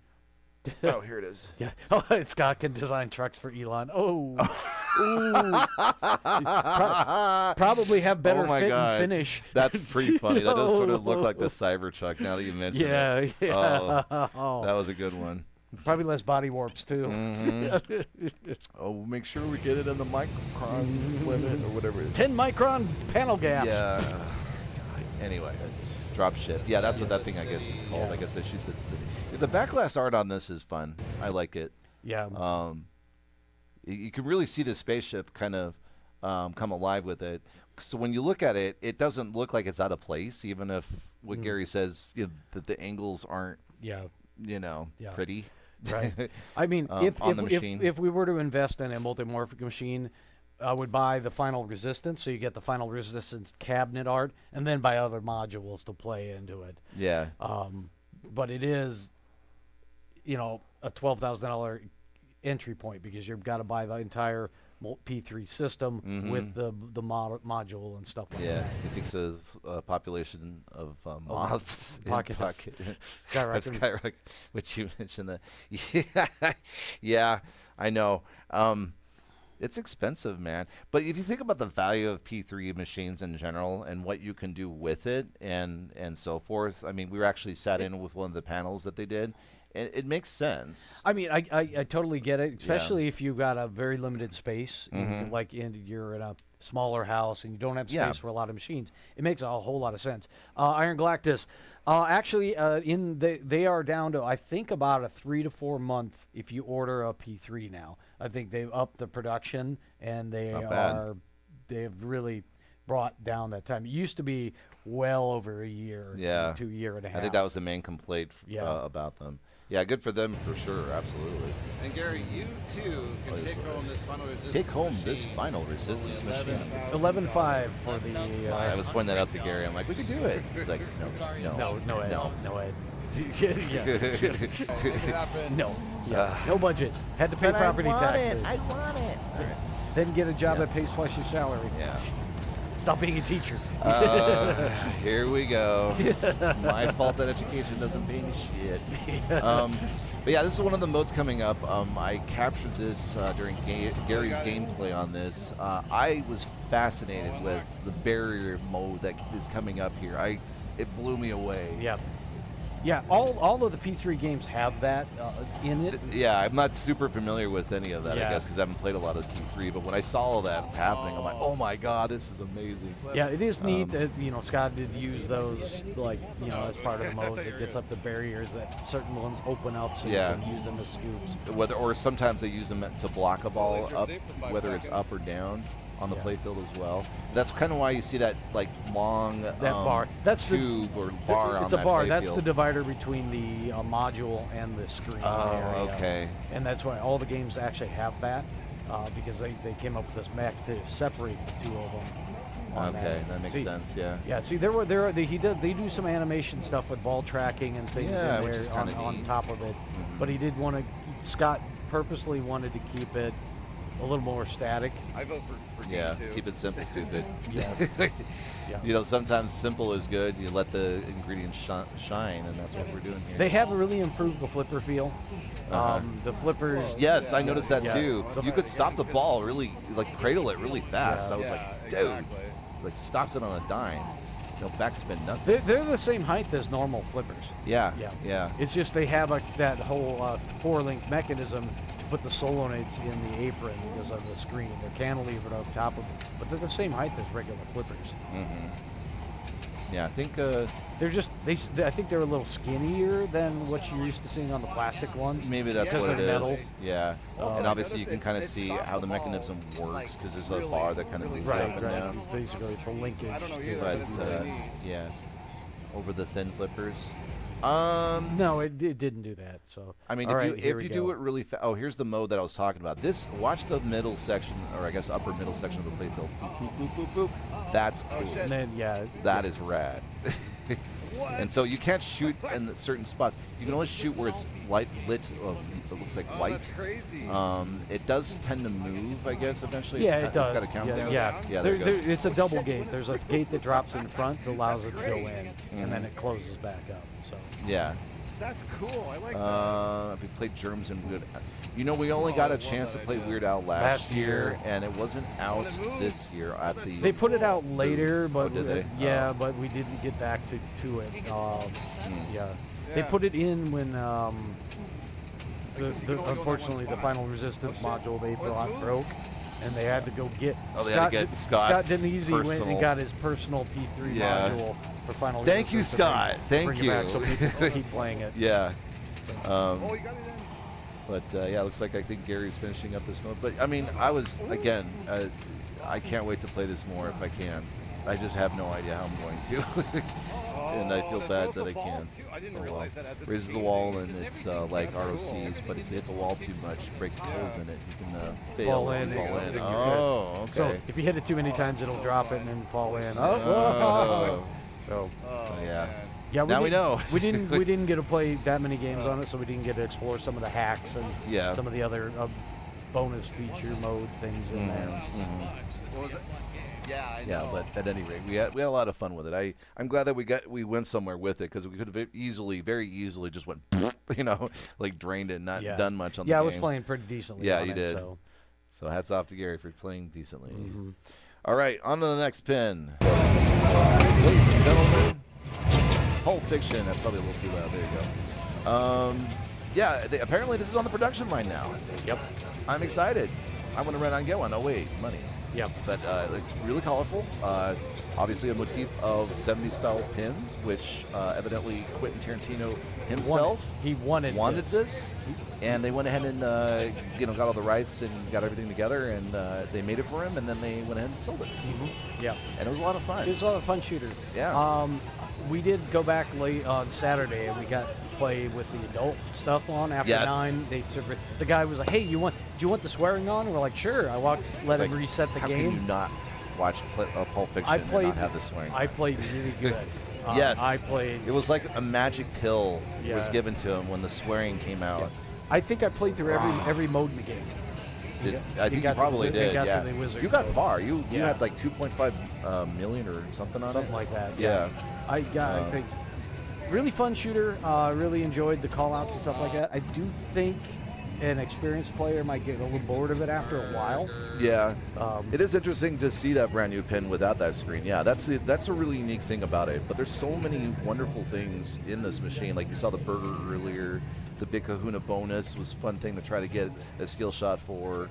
Oh, here it is. Yeah. Oh, Scott can design trucks for Elon. Oh. Probably have better fit and finish. That's pretty funny. That does sort of look like the Cybertruck now that you mention it. Yeah. Oh, that was a good one. Probably less body warps too. Oh, make sure we get it in the microns limit or whatever. 10 micron panel gaps. Yeah. Anyway, drop ship. Yeah, that's what that thing I guess is called. I guess they shoot the backglass art on this is fun. I like it. Yeah. You can really see the spaceship kind of come alive with it. So when you look at it, it doesn't look like it's out of place, even if what Gary says that the angles aren't, pretty. Right. I mean, if we were to invest in a multimorphic machine, I would buy the final resistance, so you get the final resistance cabinet art, and then buy other modules to play into it. Yeah. But it is, a $12,000 entry point because you've got to buy the entire P3 system with the module and stuff like that. Yeah, he thinks of a population of moths Skyrocket. Which you mentioned that. Yeah, I know. It's expensive, man. But if you think about the value of P3 machines in general and what you can do with it and so forth, I mean, we were actually sat in with one of the panels that they did. It makes sense. I mean, I totally get it, especially if you've got a very limited space, you're in a smaller house and you don't have space for a lot of machines. It makes a whole lot of sense. Iron Galactus, actually, they are down to, I think, about a 3 to 4 month if you order a P3 now. I think they've upped the production and they've really brought down that time. It used to be well over a year, 2 year and a half. I think that was the main complaint about them. Yeah, good for them for sure, absolutely. And Gary, you too can take home this final resistance. Take home this final resistance machine. 11.5 for the. I was pointing that out to Gary. I'm like, we could do it. He's like, no way. No. No budget. Had to pay property taxes. I want it. Right. Then get a job that pays twice your salary. Yeah. Stop being a teacher. Here we go. My fault that education doesn't pay me shit. But yeah, this is one of the modes coming up. I captured this during Gary's gameplay on this. I was fascinated with the barrier mode that is coming up here. It blew me away. Yeah. Yeah, all of the P3 games have that in it. Yeah, I'm not super familiar with any of that, I guess, because I haven't played a lot of P3. But when I saw all that happening, I'm like, oh my god, this is amazing. Yeah, it is neat that Scott did use those, as part of the modes. It gets up the barriers that certain ones open up, so you can use them as scoops. Or sometimes they use them to block a ball up, whether it's up or down on the playfield as well. That's kind of why you see that long bar. That's tube or bar on that It's a bar. playfield. That's the divider between the module and the screen. Oh, okay. And that's why all the games actually have that because they came up with this mech to separate the two of them. Okay, that makes sense. Yeah. Yeah. See, they do some animation stuff with ball tracking and things in there on top of it. But he did want to. Scott purposely wanted to keep it a little more static. I vote for game two. Keep it simple, stupid. Yeah. Sometimes simple is good. You let the ingredients shine, and that's what we're doing here. They have really improved the flipper feel. The flippers. Yes, I noticed that too. You could stop the ball really, cradle it really fast. I was like, dude, stops it on a dime. Backspin, nothing. They're the same height as normal flippers. Yeah. It's just they have that whole four-link mechanism to put the solenoids in the apron because of the screen. They're cantilevered up top of it, but they're the same height as regular flippers. Yeah, I think I think they're a little skinnier than what you're used to seeing on the plastic ones. Maybe that's what it is. Metal. Yeah, and obviously you can kind of see how the mechanism works because there's a bar that kind of moves up and down. Basically, it's a linkage. But over the thin flippers. No, it didn't do that. So I mean, if you do it really fast. Oh, here's the mode that I was talking about. Watch the middle section, or I guess upper middle section of the playfield. Boop, boop, boop, boop, boop. That's cool. And then, that is rad. And so you can't shoot in certain spots. You can only shoot where it's lit. It looks like white. That's crazy. It does tend to move, I guess, eventually. It does. It's got a countdown. Yeah. There it goes. It's a double gate. There's a gate that drops in front that allows it to go in, and then it closes back up. So. Yeah. That's cool. I like that. We played Germs and Weird. We only got a chance to play Weird Al last year, and it wasn't out this year at the. They put it out later, booth. but did they? but we didn't get back to it. They put it in when unfortunately, the Final Resistance module they brought broke, and they had to go get. Oh, they had to get Scott's Scott Denisi went and got his personal P3 module for Final Resistance. Thank you, Scott. Thank you. Back so people can keep playing it. Yeah. But yeah, looks like I think Gary's finishing up this mode. But I mean, I can't wait to play this more if I can. I just have no idea how I'm going to. And I feel bad that I can't. Oh, well. Raises the wall, and it's like ROCs, but if you hit the wall too much, break the holes in it, you can fail fall and in. fall in. Oh, okay. So if you hit it too many times, it'll drop it and then fall in. So yeah. Yeah, now we know. we didn't get to play that many games on it, so we didn't get to explore some of the hacks and some of the other bonus feature mode things in there. What was it? Yeah, I know. Yeah, but at any rate, we had a lot of fun with it. I'm glad that we went somewhere with it, because we could have very easily just went, like drained it, and not done much on the game. Yeah, I was playing pretty decently. Yeah, on you it, did. So hats off to Gary for playing decently. All right, on to the next pin. Ladies and gentlemen, Pulp Fiction. That's probably a little too loud. There you go. Yeah, apparently this is on the production line now. Yep. I'm excited. I want to run out and get one. Oh wait, money. Yep. But like, really colorful. Obviously a motif of 70s style pins, which evidently Quentin Tarantino himself wanted this, and they went ahead and got all the rights and got everything together, and they made it for him, and then they went ahead and sold it. Yeah. And it was a lot of fun. It was a lot of fun shooter. Yeah. We did go back late on Saturday, and we got to play with the adult stuff on after 9. The guy was like, "Hey, do you want the swearing on?" And we're like, "Sure." I let him reset the how game. How can you not watch Pulp Fiction and not have the swearing? I played really good. Yes. I played. It was like a magic pill was given to him when the swearing came out. Yeah. I think I played through every mode in the game. I think you probably did. Yeah. You got far. You had like 2.5 million or something on it. Something like that. Yeah. I think really fun shooter. Really enjoyed the call-outs and stuff like that. I do think an experienced player might get a little bored of it after a while. Yeah. It is interesting to see that brand new pin without that screen. Yeah, that's a really unique thing about it. But there's so many wonderful things in this machine. Like you saw the burger earlier. The Big Kahuna bonus was a fun thing to try to get a skill shot for.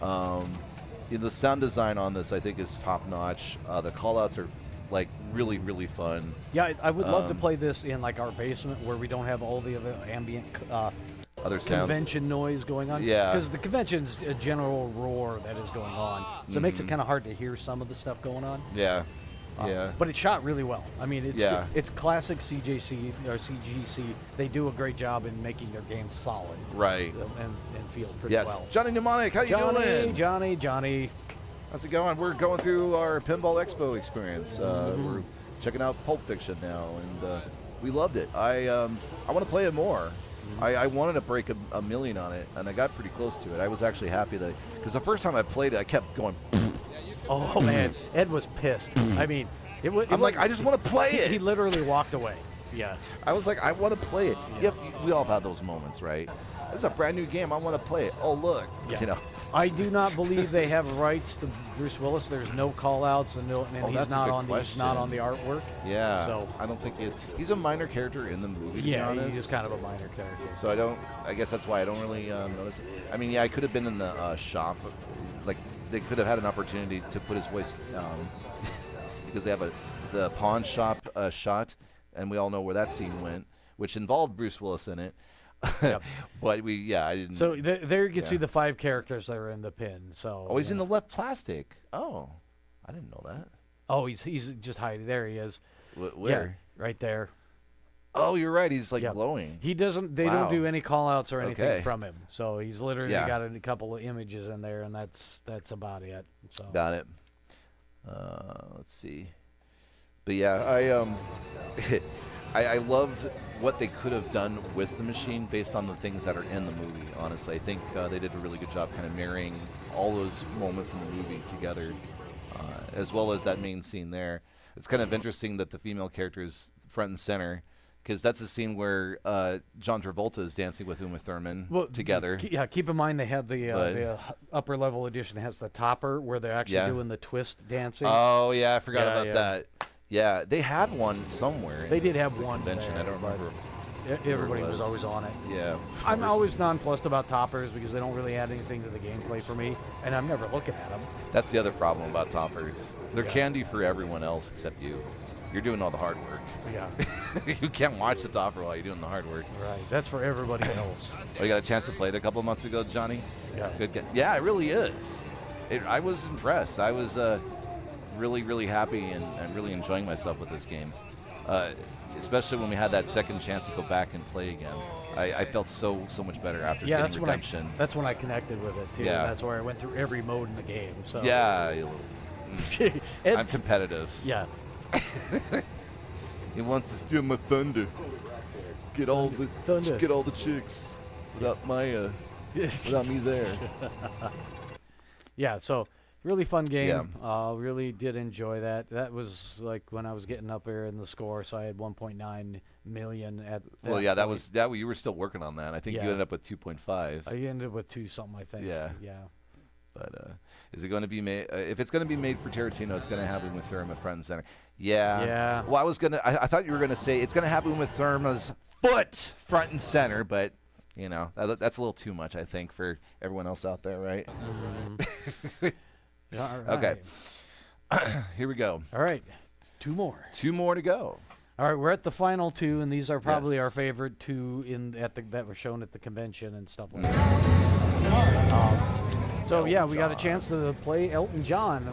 The sound design on this, I think, is top-notch. The call-outs are like really, really fun. Yeah, I would love to play this in like our basement where we don't have all the other ambient other sounds. Convention noise going on. Yeah. Because the convention's a general roar that is going on. So it makes it kind of hard to hear some of the stuff going on. Yeah. Yeah. But it shot really well. I mean, it's classic CJC or CGC. They do a great job in making their games solid. Right. And feel pretty well. Johnny Mnemonic, how you doing? Johnny. How's it going? We're going through our Pinball Expo experience. We're checking out Pulp Fiction now, and we loved it. I want to play it more. I wanted to break a million on it, and I got pretty close to it. I was actually happy that, because the first time I played it, I kept going. Oh man, Ed was pissed. I mean, I'm like, I just want to play it. He literally walked away. Yeah. I was like, I want to play it. Yeah. We all have had those moments, right? This is a brand new game. I want to play it. Oh look, I do not believe they have rights to Bruce Willis. There's no call-outs and he's not on the artwork. Yeah. So I don't think he is. He's a minor character in the movie. To be honest. He's kind of a minor character. So I guess that's why I don't really notice it. I mean, yeah, I could have been in the shop. Like they could have had an opportunity to put his voice because they have the pawn shop shot, and we all know where that scene went, which involved Bruce Willis in it. Yep. But I didn't. So there you can see the 5 characters that are in the pin. So he's in the left plastic. Oh, I didn't know that. Oh, he's just hiding. There he is. Where? Yeah, right there. Oh, you're right. He's like glowing. He doesn't. They don't do any call-outs or anything from him. So he's literally got a couple of images in there, and that's about it. So got it. Let's see. But yeah, I loved what they could have done with the machine based on the things that are in the movie, honestly. I think they did a really good job kind of marrying all those moments in the movie together, as well as that main scene there. It's kind of interesting that the female character is front and center, because that's a scene where John Travolta is dancing with Uma Thurman together. Yeah, keep in mind they have the upper level edition has the topper where they're actually doing the twist dancing. Oh, yeah, I forgot about that. Yeah, they had one somewhere. They did have the one convention. there, I don't remember. Everybody was always on it. Yeah. I'm always nonplussed about toppers because they don't really add anything to the gameplay for me, and I'm never looking at them. That's the other problem about toppers. They're candy for everyone else except you. You're doing all the hard work. Yeah. You can't watch the topper while you're doing the hard work. Right. That's for everybody else. Oh, you got a chance to play it a couple of months ago, Johnny? Yeah. Good. Yeah, it really is. I was impressed. I was really, really happy and really enjoying myself with this game. Especially when we had that second chance to go back and play again. I felt so much better after getting redemption. That's when I connected with it, too. Yeah. And that's where I went through every mode in the game. So. Yeah. I'm competitive. Yeah. He wants to steal my thunder. Get all the chicks without my without me there. Yeah, so really fun game. Yeah. Really did enjoy that. That was like when I was getting up there in the score, so I had 1.9 million at that Well, yeah, that point. was you were still working on that. I think you ended up with 2.5. I ended up with 2 something, I think. Yeah. Yeah. But is it going to be made? If it's going to be made for Tarantino, it's going to happen with Therma front and center. Yeah. Yeah. Well, I thought you were going to say it's going to happen with Therma's foot front and center, but you know that's a little too much, I think, for everyone else out there, right? Yeah, all right. Okay. Here we go. All right. 2 more. 2 more to go. All right, we're at the final 2, and these are probably Yes. our favorite 2 that were shown at the convention and stuff like that. So yeah, we got a chance to play Elton John.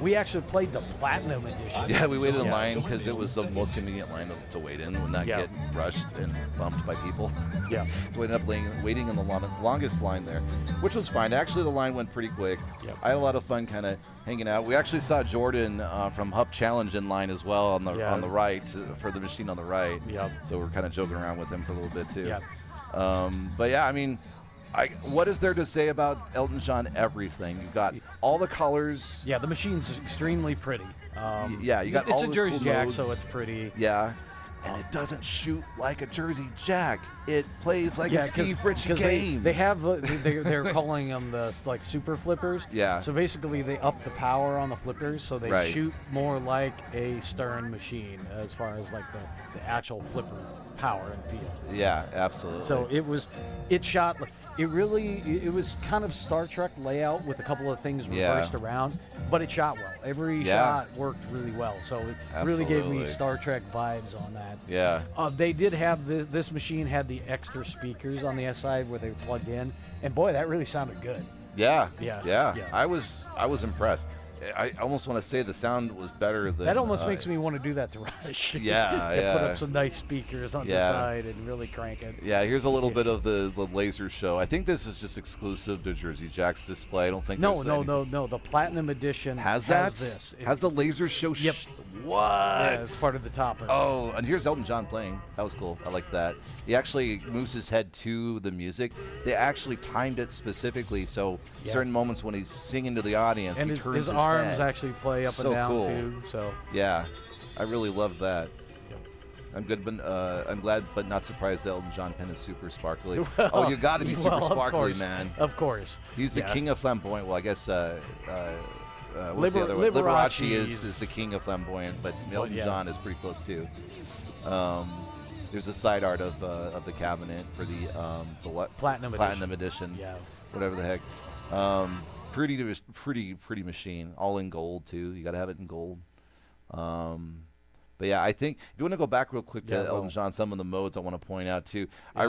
We actually played the Platinum Edition. Yeah, we waited in line because it was the most convenient line to wait in and not get rushed and bumped by people. Yeah. So we ended up waiting in the longest line there, which was fine. Actually, the line went pretty quick. Yeah. I had a lot of fun kind of hanging out. We actually saw Jordan from Hup Challenge in line as well on the right for the machine on the right. Yep. So we're kind of joking around with him for a little bit too. Yep. But yeah, I mean, what is there to say about Elton John? Everything. You've got all the colors. Yeah, the machine's extremely pretty. Yeah, you got it's all a the Jersey cool Jack, modes. so it's pretty. Yeah. And it doesn't shoot like a Jersey Jack. It plays like a Steve Ritchie game. They have they're calling them the like super flippers. Yeah. So basically, they up the power on the flippers, so they Right. shoot more like a Stern machine as far as like the actual flipper power and feel. Yeah, absolutely. So it was kind of Star Trek layout with a couple of things reversed around, but it shot well. Every shot worked really well. So it really gave me Star Trek vibes on that. Yeah. They did have this machine had the extra speakers on the side where they were plugged in, and boy, that really sounded good. Yeah. Yeah. I was impressed. I almost want to say the sound was better than. That almost makes me want to do that to Rush. Yeah. Put up some nice speakers on the side and really crank it. Yeah, here's a little bit of the laser show. I think this is just exclusive to Jersey Jack's display. I don't think No. there's anything. The Platinum Edition Has this. Has the laser show? Yep. What? Yeah, it's part of the topper. Oh, and here's Elton John playing. That was cool. I like that. He actually moves his head to the music. They actually timed it specifically, so certain moments when he's singing to the audience, and he turns his arms head. actually play up So and down cool. too. So Yeah, I really loved that. I'm glad, but not surprised that Elton John pen is super sparkly. Well, you got to be super of sparkly, course. man. Of course. He's the king of flamboyant. Well, I guess what's the other one? Liberace is the king of flamboyant, but Elton John is pretty close too. There's a side art of the cabinet for the what? Platinum edition. Yeah. Whatever the heck. Pretty machine. All in gold too. You got to have it in gold. But yeah, I think if you want to go back real quick to Elton John, some of the modes I want to point out too. Yeah, I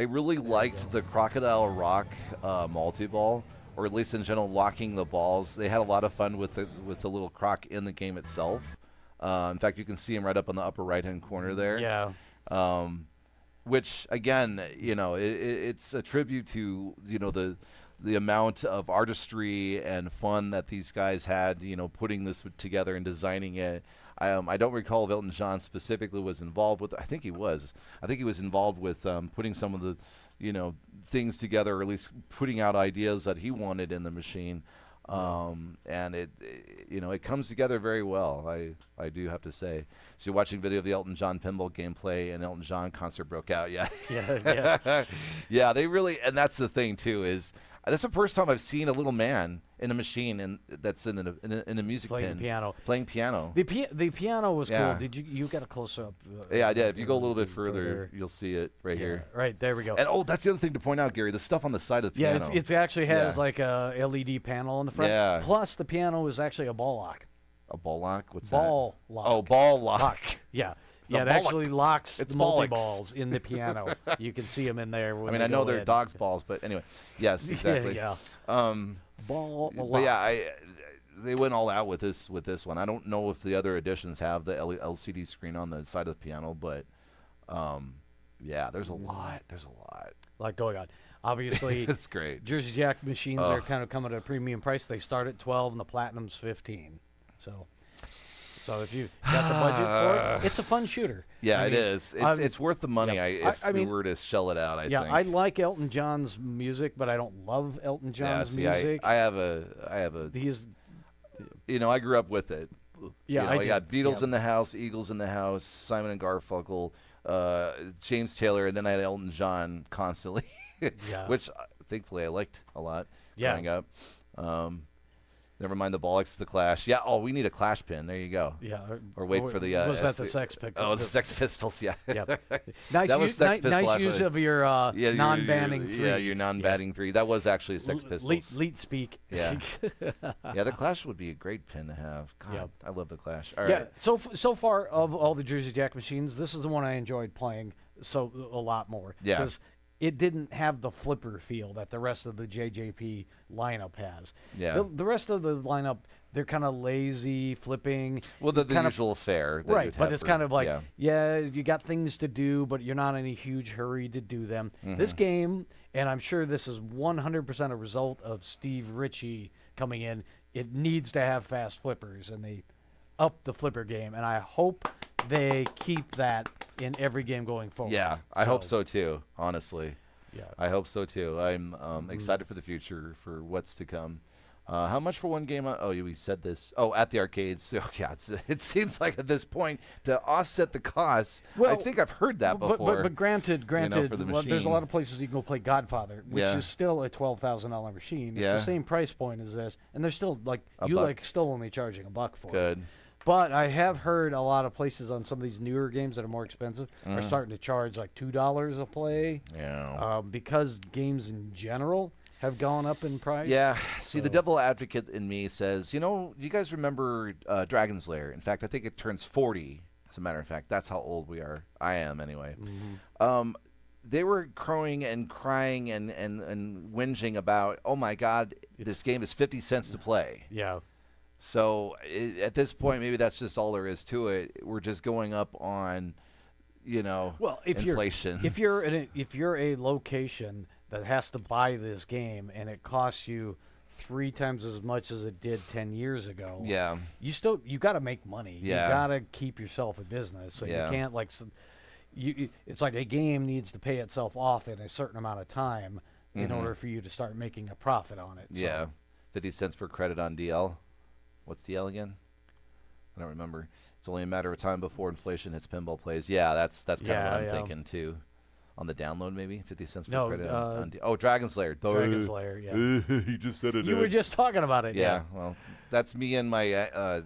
really liked the Crocodile Rock multi-ball, or at least in general locking the balls. They had a lot of fun with the little croc in the game itself. In fact, you can see him right up on the upper right-hand corner there. Yeah. Which again, it's a tribute to the amount of artistry and fun that these guys had, putting this together and designing it. I don't recall if Elton John specifically was involved with. I think he was. I think he was involved with putting some of the, things together, or at least putting out ideas that he wanted in the machine. And it comes together very well. I do have to say. So you're watching video of the Elton John pinball gameplay, and Elton John concert broke out. Yeah. Yeah. Yeah. They really, and that's the thing too, is That's the first time I've seen a little man in a machine that's in a music playing pin. Piano. Playing piano. The piano was cool. Did you got a close up? Yeah, I did. If you go a little bit further, you'll see it right here. Right, there we go. And that's the other thing to point out, Gary. The stuff on the side of the piano. Yeah, it actually has like a LED panel on the front. Yeah. Plus, the piano is actually a ball lock. A ball lock? What's ball that? Lock. Oh, ball lock. Yeah. The Yeah, it actually locks the bollocks. multi-balls in the piano. You can see them in there. I mean, I know they're dogs' balls, but anyway. Yes, exactly. Yeah. Ball lock. But yeah, they went all out with this one. I don't know if the other editions have the LCD screen on the side of the piano, but yeah, there's a lot. There's a lot going on. Obviously, it's great. Jersey Jack machines are kind of coming at a premium price. They start at 12 and the Platinum's 15. So if you got the budget for it, it's a fun shooter. Yeah, it is. It's worth the money. If we were to shell it out, I think. Yeah, I like Elton John's music, but I don't love Elton John's music. I have a. He's. I grew up with it. Yeah, I got Beatles in the house, Eagles in the house, Simon and Garfunkel, James Taylor, and then I had Elton John constantly, which thankfully I liked a lot growing up. Never mind the Bollocks, the Clash. Yeah, we need a Clash pin. There you go. Yeah. Or wait for the... was that the Sex Pistols? Oh, the Sex Pistols, yeah. Nice use of your non-banning 3. Yeah, your non-banning 3. That was actually a Sex Pistols. Leet speak. Yeah. Yeah, the Clash would be a great pin to have. God, I love the Clash. All right. Yeah, so far of all the Jersey Jack machines, this is the one I enjoyed playing a lot more. Yeah. Because it didn't have the flipper feel that the rest of the JJP lineup has. Yeah. The rest of the lineup, they're kind of lazy, flipping. Well, the usual fare. That right, but it's kind of like, you got things to do, but you're not in a huge hurry to do them. This game, and I'm sure this is 100% a result of Steve Ritchie coming in, it needs to have fast flippers, and they up the flipper game, and I hope they keep that in every game going forward. Yeah, I hope so too, honestly. Yeah, I hope so too. I'm excited for the future, for what's to come. How much for one game? We said this. Oh, at the arcades. Oh, yeah, it seems like at this point to offset the costs. Well, I think I've heard that before. But granted, for the machine. There's a lot of places you can go play Godfather, which is still a $12,000 machine. It's the same price point as this, and they're still still only charging $1 for it. Good. But I have heard a lot of places on some of these newer games that are more expensive are starting to charge like $2 a play. Yeah. Because games in general have gone up in price. Yeah. See, the devil advocate in me says, you guys remember Dragon's Lair? In fact, I think it turns 40. As a matter of fact, that's how old we are. I am, anyway. They were crowing and crying and whinging about, oh, my God, this game is 50 cents to play. Yeah. So at this point, maybe that's just all there is to it. We're just going up on, inflation. If you're a location that has to buy this game and it costs you 3 times as much as it did 10 years ago, you got to make money. Yeah. You got to keep yourself a business. So you can't it's like a game needs to pay itself off in a certain amount of time in order for you to start making a profit on it. So. Yeah, 50 cents per credit on DL. What's DL again? I don't remember. It's only a matter of time before inflation hits pinball plays. Yeah, that's kind of what I'm thinking too. On the download, maybe 50 cents per credit. Dragon's Lair. Dragon's Lair. Yeah. You just said it. You were just talking about it. Yeah. Well, that's me and my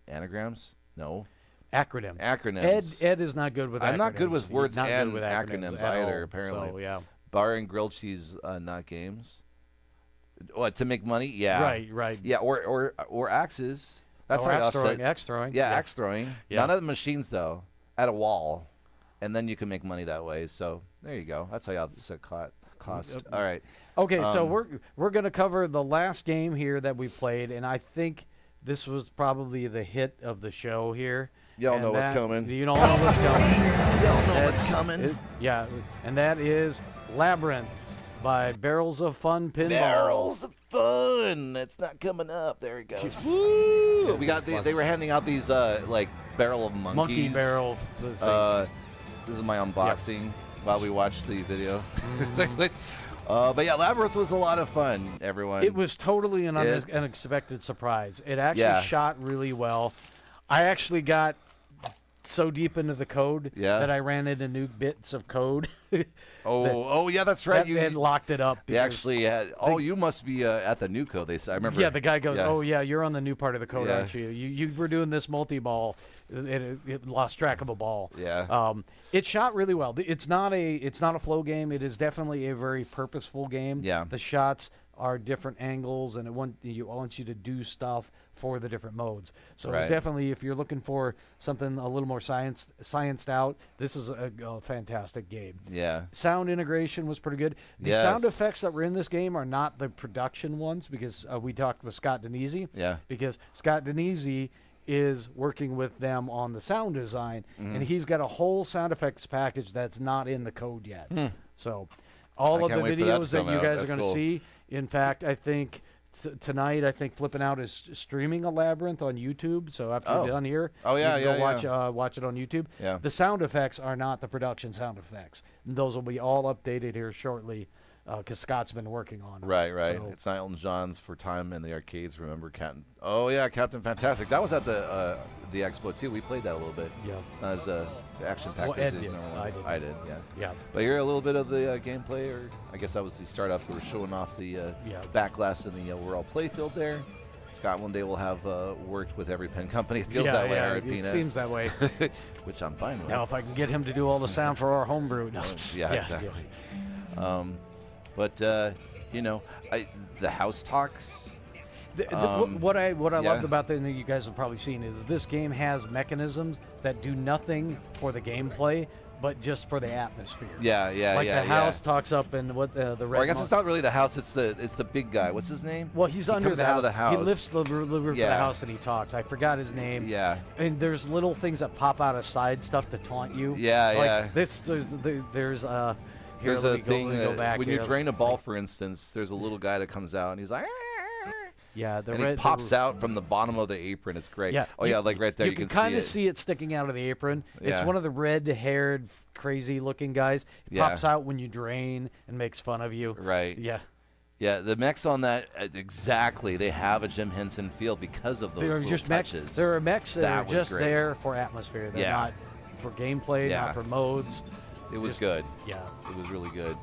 anagrams. No. Acronyms. Ed is not good with. I'm acronyms. not good with words and good with acronyms either. Apparently. So, yeah. Bar and grilled cheese, not games. What, to make money? Yeah. Right. Yeah, or axes. That's how you offset. Axe throwing. Yeah, axe throwing. Yeah. None of the machines though. At a wall, and then you can make money that way. So there you go. That's how you offset cost. All right. Okay, so we're gonna cover the last game here that we played, and I think this was probably the hit of the show here. Y'all know what's coming. You don't know what's coming. Y'all know what's coming. Yeah, and that is Labyrinth by Barrels of Fun Pinball. Barrels of Fun. It's not coming up. There it goes. Woo! We got they were handing out these barrel of monkeys. Monkey barrel. This is my unboxing while we watched the video. But yeah, Labyrinth was a lot of fun, everyone. It was totally an unexpected surprise. It actually shot really well. I actually got so deep into the code that I ran into new bits of code. Yeah, that's right. You locked it up. They actually had, you must be at the new code. They said, I remember. Yeah, the guy goes, oh yeah, you're on the new part of the code, aren't you? You were doing this multi-ball. It lost track of a ball. Yeah. It shot really well. It's not a flow game. It is definitely a very purposeful game. Yeah. The shots are different angles, and it wants you to do stuff for the different modes. So it's definitely, if you're looking for something a little more scienced out, this is a fantastic game. Yeah. Sound integration was pretty good. The sound effects that were in this game are not the production ones, because we talked with Scott Denisi. Yeah. Because Scott Denisi is working with them on the sound design, and he's got a whole sound effects package that's not in the code yet. So all of the videos that you guys are going to see, in fact, I think tonight, Flippin' Out is streaming a Labyrinth on YouTube. So after you're done here, you can go watch it on YouTube. Yeah. The sound effects are not the production sound effects. And those will be all updated here shortly, because Scott's been working on it. Right. So, it's not Elton John's For Time in the Arcades. Remember Captain? Oh yeah, Captain Fantastic. That was at the Expo too. We played that a little bit. Yeah. As a action pack. Well, Ed did. I did. Yeah. Yeah. But here a little bit of the gameplay, or I guess that was the startup. We were showing off the back glass in the overall playfield there. Scott one day will have worked with every pen company. It feels that way. It seems that way. Which I'm fine with. Now, if I can get him to do all the sound for our homebrew. Yeah, exactly. Yeah. But the house talks. What I loved about that, and you guys have probably seen, is this game has mechanisms that do nothing for the gameplay, but just for the atmosphere. Like the house talks up, and what the red. Or I guess it's not really the house. It's the big guy. What's his name? Well, he's under comes out of the house. He lifts the roof of the house and he talks. I forgot his name. Yeah. And there's little things that pop out of side stuff to taunt you. There's a thing when you drain a ball, for instance, there's a little guy that comes out and he's like. Yeah, he pops out from the bottom of the apron. It's great. Yeah. Like right there, you can see kind it. of see it sticking out of the apron. It's one of the red-haired, crazy-looking guys. It pops out when you drain and makes fun of you. Right. Yeah. Yeah, the mechs on that, exactly. They have a Jim Henson feel because of those little touches. There are mechs that are just there for atmosphere. They're not for gameplay, not for modes. It was good. Yeah. It was really good.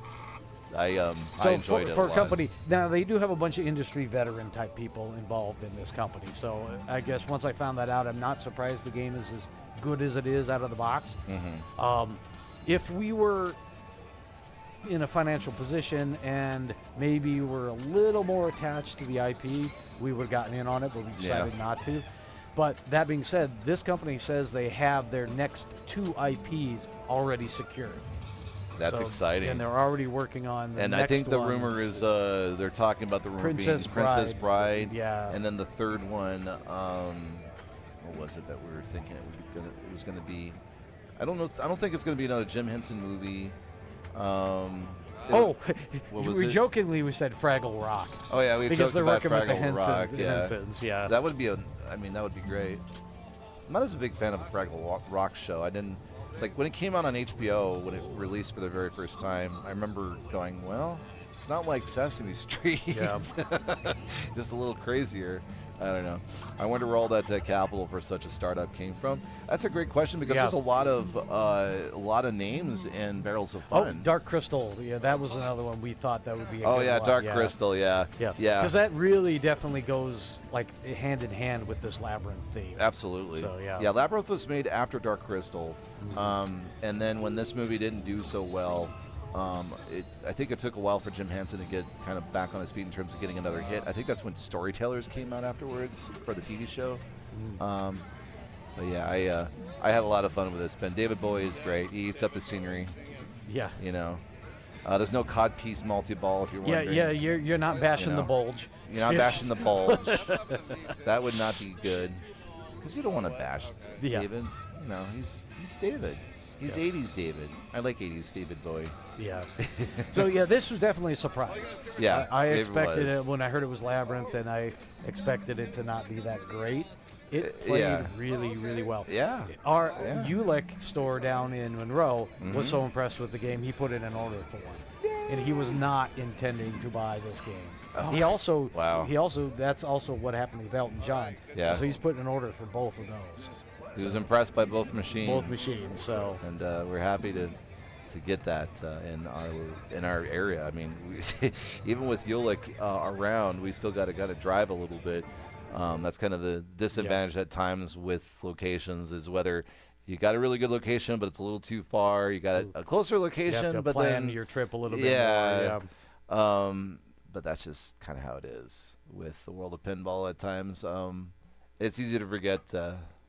I enjoyed it for a lot. A company, now they do have a bunch of industry veteran type people involved in this company. So I guess once I found that out, I'm not surprised the game is as good as it is out of the box. If we were in a financial position and maybe we're a little more attached to the IP, we would have gotten in on it, but we decided not to. But that being said, this company says they have their next 2 IPs already secured. That's exciting. And they're already working on the next next I think the one. They're talking about the rumor Princess being Princess Bride. Yeah. And then the third one, what was it that we were thinking it was going to be? I don't know. I don't think it's going to be another Jim Henson movie. Jokingly we said Fraggle Rock. Oh yeah, we because joked about Fraggle Rock. Hensons, yeah. That would be that would be great. I'm not as a big fan of the Fraggle Rock show. I didn't when it came out on HBO, when it released for the very first time. I remember going, well, it's not like Sesame Street. Yeah. Just a little crazier. I don't know. I wonder where all that capital for such a startup came from. That's a great question because there's a lot of names in Barrels of Fun. Oh, Dark Crystal. Yeah, that was another one we thought that would be. Dark Crystal. Yeah. Because that really definitely goes hand in hand with this Labyrinth theme. Absolutely. So yeah. Labyrinth was made after Dark Crystal, and then when this movie didn't do so well. I think it took a while for Jim Henson to get kind of back on his feet in terms of getting another hit. I think that's when Storytellers came out afterwards for the TV show. But yeah, I had a lot of fun with this. David Bowie is great. He eats up the scenery. Yeah. There's no codpiece multi-ball if you're wondering. Yeah, you're not bashing the bulge. You're not bashing the bulge. That would not be good. Because you don't want to bash David. He's David. He's 80s David. I like 80s David Bowie. Yeah. So, this was definitely a surprise. Yeah. I expected it when I heard it was Labyrinth, and I expected it to not be that great. It played really, really well. Yeah. Our Ulick store down in Monroe was so impressed with the game, he put in an order for one. And he was not intending to buy this game. Oh. He also, that's also what happened with Elton John. Yeah. So he's putting an order for both of those. He was impressed by both machines. Both machines. So. And we're happy to get that in our area. I mean, even with Ulick around, we still got to drive a little bit. That's kind of the disadvantage at times with locations, is whether you got a really good location, but it's a little too far. You got a closer location, you have to but plan then your trip a little bit more. Yeah. But that's just kind of how it is with the world of pinball at times. It's easy to forget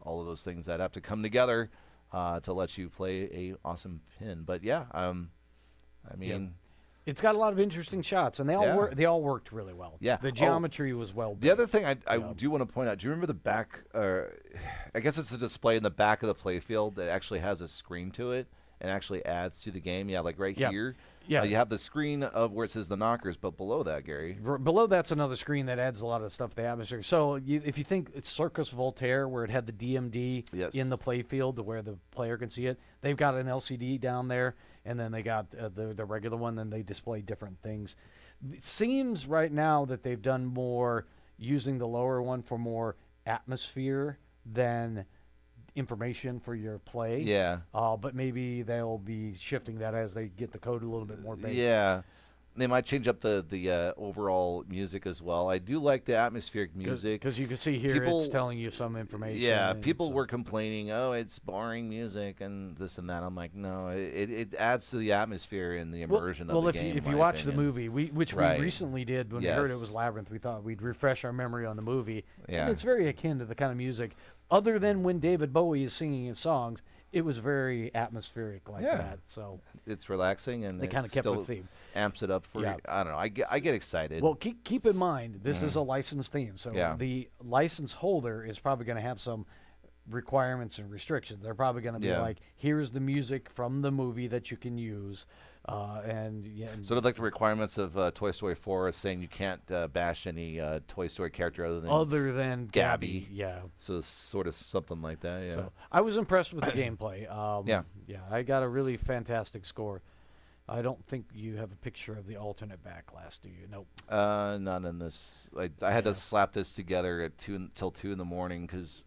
all of those things that have to come together to let you play a awesome pin. But yeah, I mean, it's got a lot of interesting shots, and they all worked really well. Yeah, the geometry was well built. The other thing I do want to point out, do you remember the back? I guess it's a display in the back of the playfield that actually has a screen to it and actually adds to the game. Yeah, like right here. Yeah. You have the screen of where it says the knockers, but below that, Gary. Below that's another screen that adds a lot of stuff to the atmosphere. So if you think it's Circus Voltaire, where it had the DMD in the playfield where the player can see it, they've got an LCD down there, and then they got the regular one, and they display different things. It seems right now that they've done more using the lower one for more atmosphere than information for your play. Yeah. But maybe they'll be shifting that as they get the code a little bit more basic. Yeah. They might change up the overall music as well. I do like the atmospheric music. Because you can see here it's telling you some information. Yeah, people were complaining, oh, it's boring music and this and that. I'm like, no, it adds to the atmosphere and the immersion of the game. Well, if you watch the movie, which we recently did when we heard it was Labyrinth, we thought we'd refresh our memory on the movie. Yeah. And it's very akin to the kind of music. Other than when David Bowie is singing his songs, it was very atmospheric like that. So it's relaxing, and they kind of kept the theme. Amps it up for you. I don't know. I get excited. Well, keep in mind this is a licensed theme, so the license holder is probably going to have some requirements and restrictions. They're probably going to be like, here's the music from the movie that you can use. Sort of like the requirements of Toy Story 4 is saying you can't bash any Toy Story character other than Gabby. Yeah. So sort of something like that. Yeah. So I was impressed with the gameplay. Yeah, I got a really fantastic score. I don't think you have a picture of the alternate backlash, do you? Nope. Not in this. I had to slap this together at till 2 in the morning because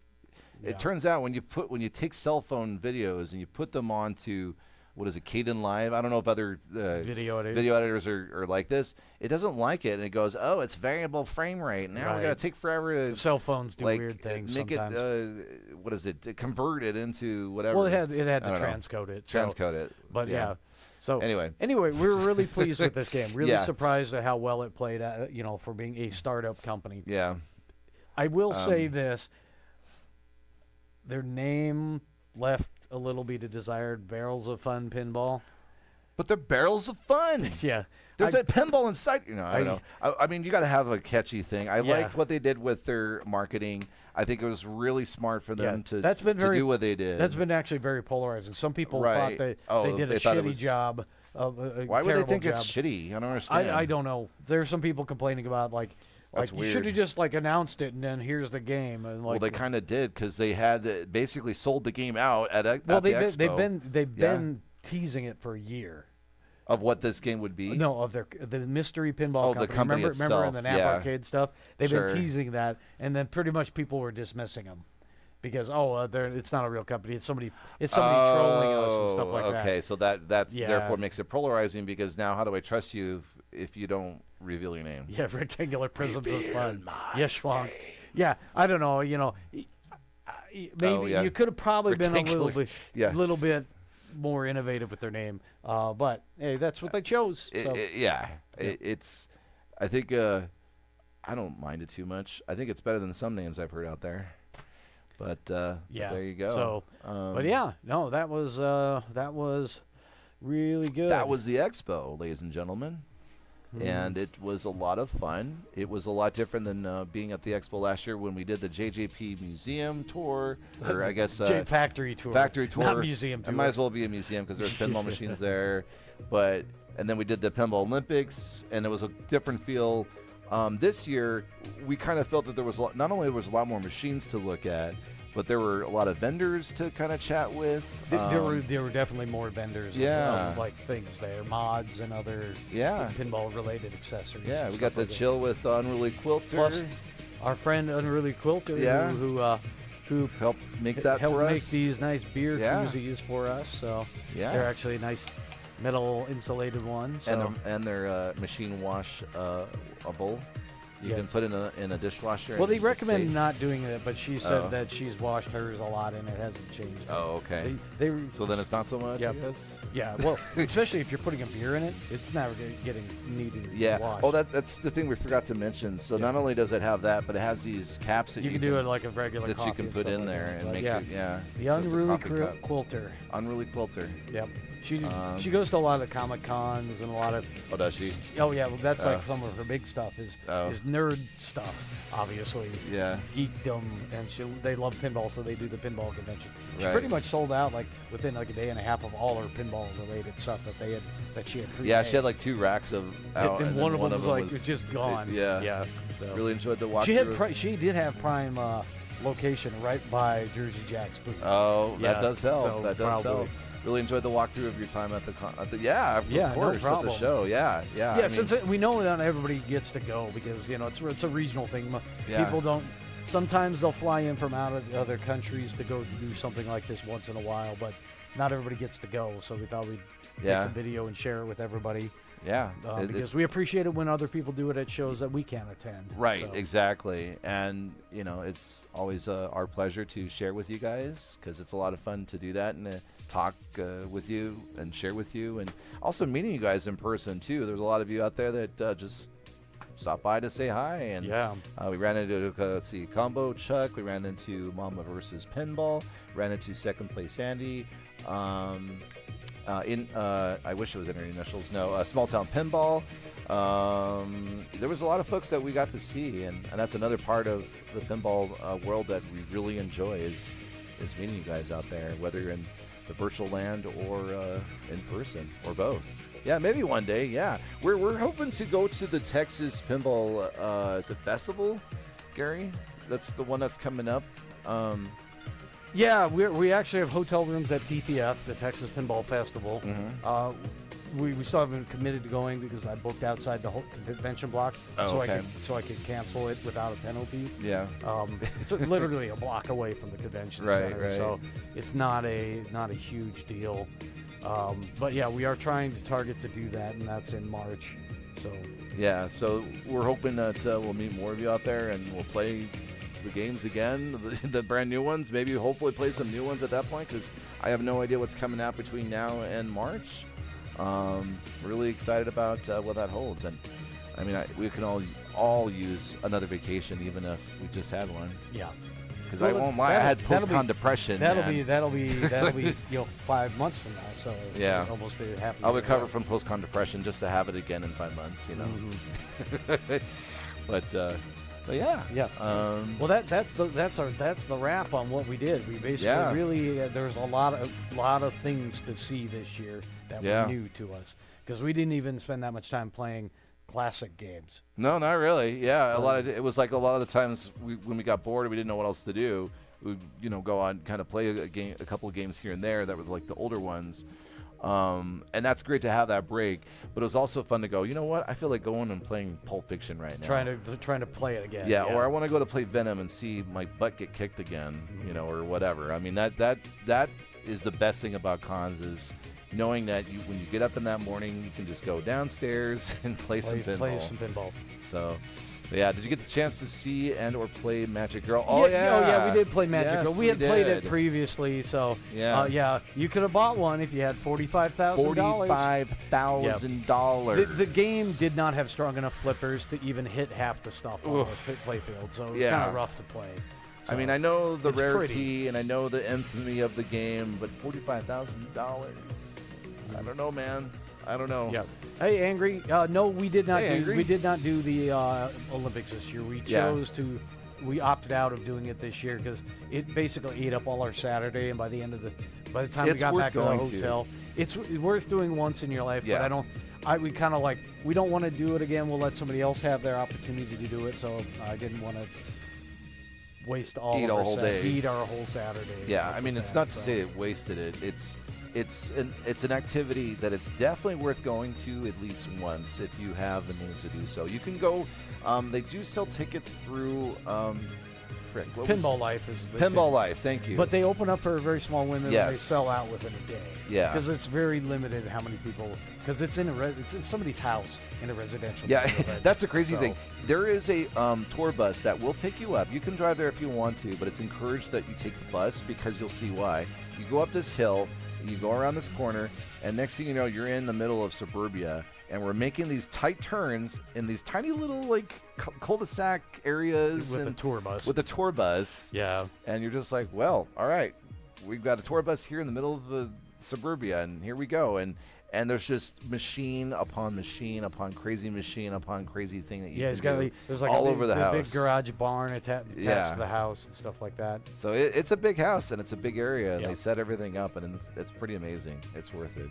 it turns out when you take cell phone videos and you put them onto what is it, Caden Live? I don't know if other video editors are like this. It doesn't like it, and it goes, oh, it's variable frame rate. Now we got to take forever to... Cell phones do weird things make sometimes. It, what is it, convert it into whatever. Well, it had to transcode it. Transcode it. But So anyway, we were really pleased with this game. Really surprised at how well it played, for being a startup company. Yeah. I will say this. Their name left a little bit of desired. Barrels of Fun Pinball. But they're barrels of fun. Yeah. There's a pinball inside. I don't know. I mean, you got to have a catchy thing. I liked what they did with their marketing. I think it was really smart for them to do what they did. That's been actually very polarizing. Some people thought they did a shitty job. Why would they think it's shitty? I don't understand. I don't know. There's some people complaining about you should have just announced it and then here's the game. And well, they kind of did because they had basically sold the game out at the Expo. They've been teasing it for a year. Of what this game would be? No, of the mystery pinball company. The company remember in the NAP arcade stuff? They've been teasing that, and then pretty much people were dismissing them. Because it's not a real company. It's somebody trolling us and stuff like that. Okay, so that therefore makes it polarizing because now how do I trust you if you don't reveal your name? Yeah, rectangular prisms of fun. Yes, Schwank. Yeah, I don't know. Maybe you could have probably been a little bit more innovative with their name. But hey, that's what they chose. It's. I think I don't mind it too much. I think it's better than some names I've heard out there. But there you go. So, that was really good. That was the Expo, ladies and gentlemen, and it was a lot of fun. It was a lot different than being at the Expo last year when we did the JJP Museum tour, or I guess Factory Tour. Factory Tour, not Museum Tour. It might as well be a museum because there's pinball machines there. And then we did the Pinball Olympics, and it was a different feel. This year, we kind of felt that there was not only was a lot more machines to look at, but there were a lot of vendors to kind of chat with. There were definitely more vendors. Like things there, mods and other pinball-related accessories. Yeah, we got to chill with Unruly Quilter. Plus, our friend Unruly Quilter, who who helped make that help for us. make these nice beer koozies for us. So they're actually nice metal insulated ones. So. And they're machine washable. You can put in a dishwasher. Well, they recommend not doing it, but she said that she's washed hers a lot and it hasn't changed. Oh, okay. So then it's not so much, I guess? Yeah, well, especially if you're putting a beer in it, it's never getting needed to be washed. Oh, that's the thing we forgot to mention. So not only does it have that, but it has these caps that you can do it like a regular that coffee you can put in there and make it, The so Unruly Quilter. Unruly Quilter. Yep. She goes to a lot of Comic Cons and a lot of. Oh, does she? Oh yeah, well, that's like some of her big stuff is nerd stuff, obviously. Yeah. Geekdom, and they love pinball, so they do the pinball convention. She pretty much sold out like within like a day and a half of all her pinball related stuff that she had. Yeah, she had like 2 racks of out, and one of them was like just gone. Yeah. So really enjoyed the walk. She did have prime location right by Jersey Jack's booth. Oh, that does help. So that does help. Really enjoyed the walktalk of your time at the of course, no at the show. Yeah. Since we know not everybody gets to go because it's a regional thing. People don't. Sometimes they'll fly in from out of other countries to go do something like this once in a while, but not everybody gets to go. So we thought we'd take some video and share it with everybody. Yeah, because we appreciate it when other people do it at shows that we can't attend. Right, exactly. And, it's always our pleasure to share with you guys because it's a lot of fun to do that and talk with you and share with you. And also meeting you guys in person, too. There's a lot of you out there that just stop by to say hi. And we ran into, Combo Chuck. We ran into Mama versus Pinball. Ran into Second Place Andy. I wish it was in her initials. No, Small Town Pinball. There was a lot of folks that we got to see, and that's another part of the pinball world that we really enjoy is meeting you guys out there, whether you're in the virtual land or in person or both. Yeah, maybe one day. Yeah, we're hoping to go to the Texas Pinball is it festival, Gary? That's the one that's coming up. Yeah, we actually have hotel rooms at TPF, the Texas Pinball Festival. We still haven't committed to going because I booked outside the whole convention block, so I could cancel it without a penalty. Yeah, it's literally a block away from the convention center, so it's not a huge deal. But yeah, we are trying to target to do that, and that's in March. So we're hoping that we'll meet more of you out there, and we'll play the games again, the brand new ones. Maybe hopefully play some new ones at that point because I have no idea what's coming out between now and March. Really excited about what that holds, and I mean we can all use another vacation even if we just had one. Yeah. Because I won't lie, I had post-con depression. That'll be 5 months from now. So it's almost a happy. I'll recover from post-con depression just to have it again in 5 months. But yeah. Well, that's the wrap on what we did. We basically really there's a lot of things to see this year that were new to us because we didn't even spend that much time playing classic games. No, not really. Yeah, it was like a lot of the times when we got bored and we didn't know what else to do, we'd go on kind of play a couple of games here and there that were like the older ones. And that's great to have that break, but it was also fun to go, you know what, I feel like going and playing Pulp Fiction right now. Trying to play it again. Yeah, or I want to go to play Venom and see my butt get kicked again, or whatever. I mean, that is the best thing about cons is knowing that when you get up in that morning, you can just go downstairs and play some pinball. So, yeah, did you get the chance to see and or play Magic Girl? Oh, yeah, we did play Magic Girl. We had played it previously, so you could have bought one if you had $45,000. $45,000. The game did not have strong enough flippers to even hit half the stuff on the playfield, so it was kind of rough to play. So I mean, I know the rarity and I know the infamy of the game, but $45,000. I don't know, man. I don't know. Yeah. Hey, Angry. No, we did not. We did not do the Olympics this year. We chose to. We opted out of doing it this year because it basically ate up all our Saturday, and by the time we got back to the hotel, it's worth doing once in your life. Yeah. But I don't. We kind of we don't want to do it again. We'll let somebody else have their opportunity to do it. So I didn't want to waste eat our whole Saturday. Yeah, I mean, it's not to say it wasted it. It's an activity that it's definitely worth going to at least once if you have the means to do so. You can go. They do sell tickets through frick? Pinball Life is the Pinball thing. Life. Thank you. But they open up for very small women and they sell out within a day. Yeah. Because it's very limited how many people. Because it's in it's in somebody's house in a residential. Yeah, neighborhood. that's the crazy thing. There is a tour bus that will pick you up. You can drive there if you want to, but it's encouraged that you take the bus because you'll see why. You go up this hill, you go around this corner, and next thing you know, you're in the middle of suburbia, and we're making these tight turns in these tiny little like cul-de-sac areas with a tour bus. With a tour bus. Yeah. And you're just like, well, all right, we've got a tour bus here in the middle of the suburbia, and here we go. And there's just machine upon machine upon crazy machine upon crazy thing that you can do there's like all a over the house. Big garage barn attached to the house and stuff like that. So it's a big house and it's a big area. And they set everything up and it's pretty amazing. It's worth it.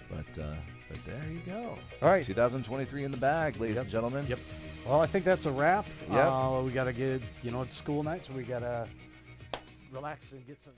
But there you go. All right, 2023 in the bag, ladies and gentlemen. Yep. Well, I think that's a wrap. Yep. We gotta get it's school night, so we gotta relax and get some.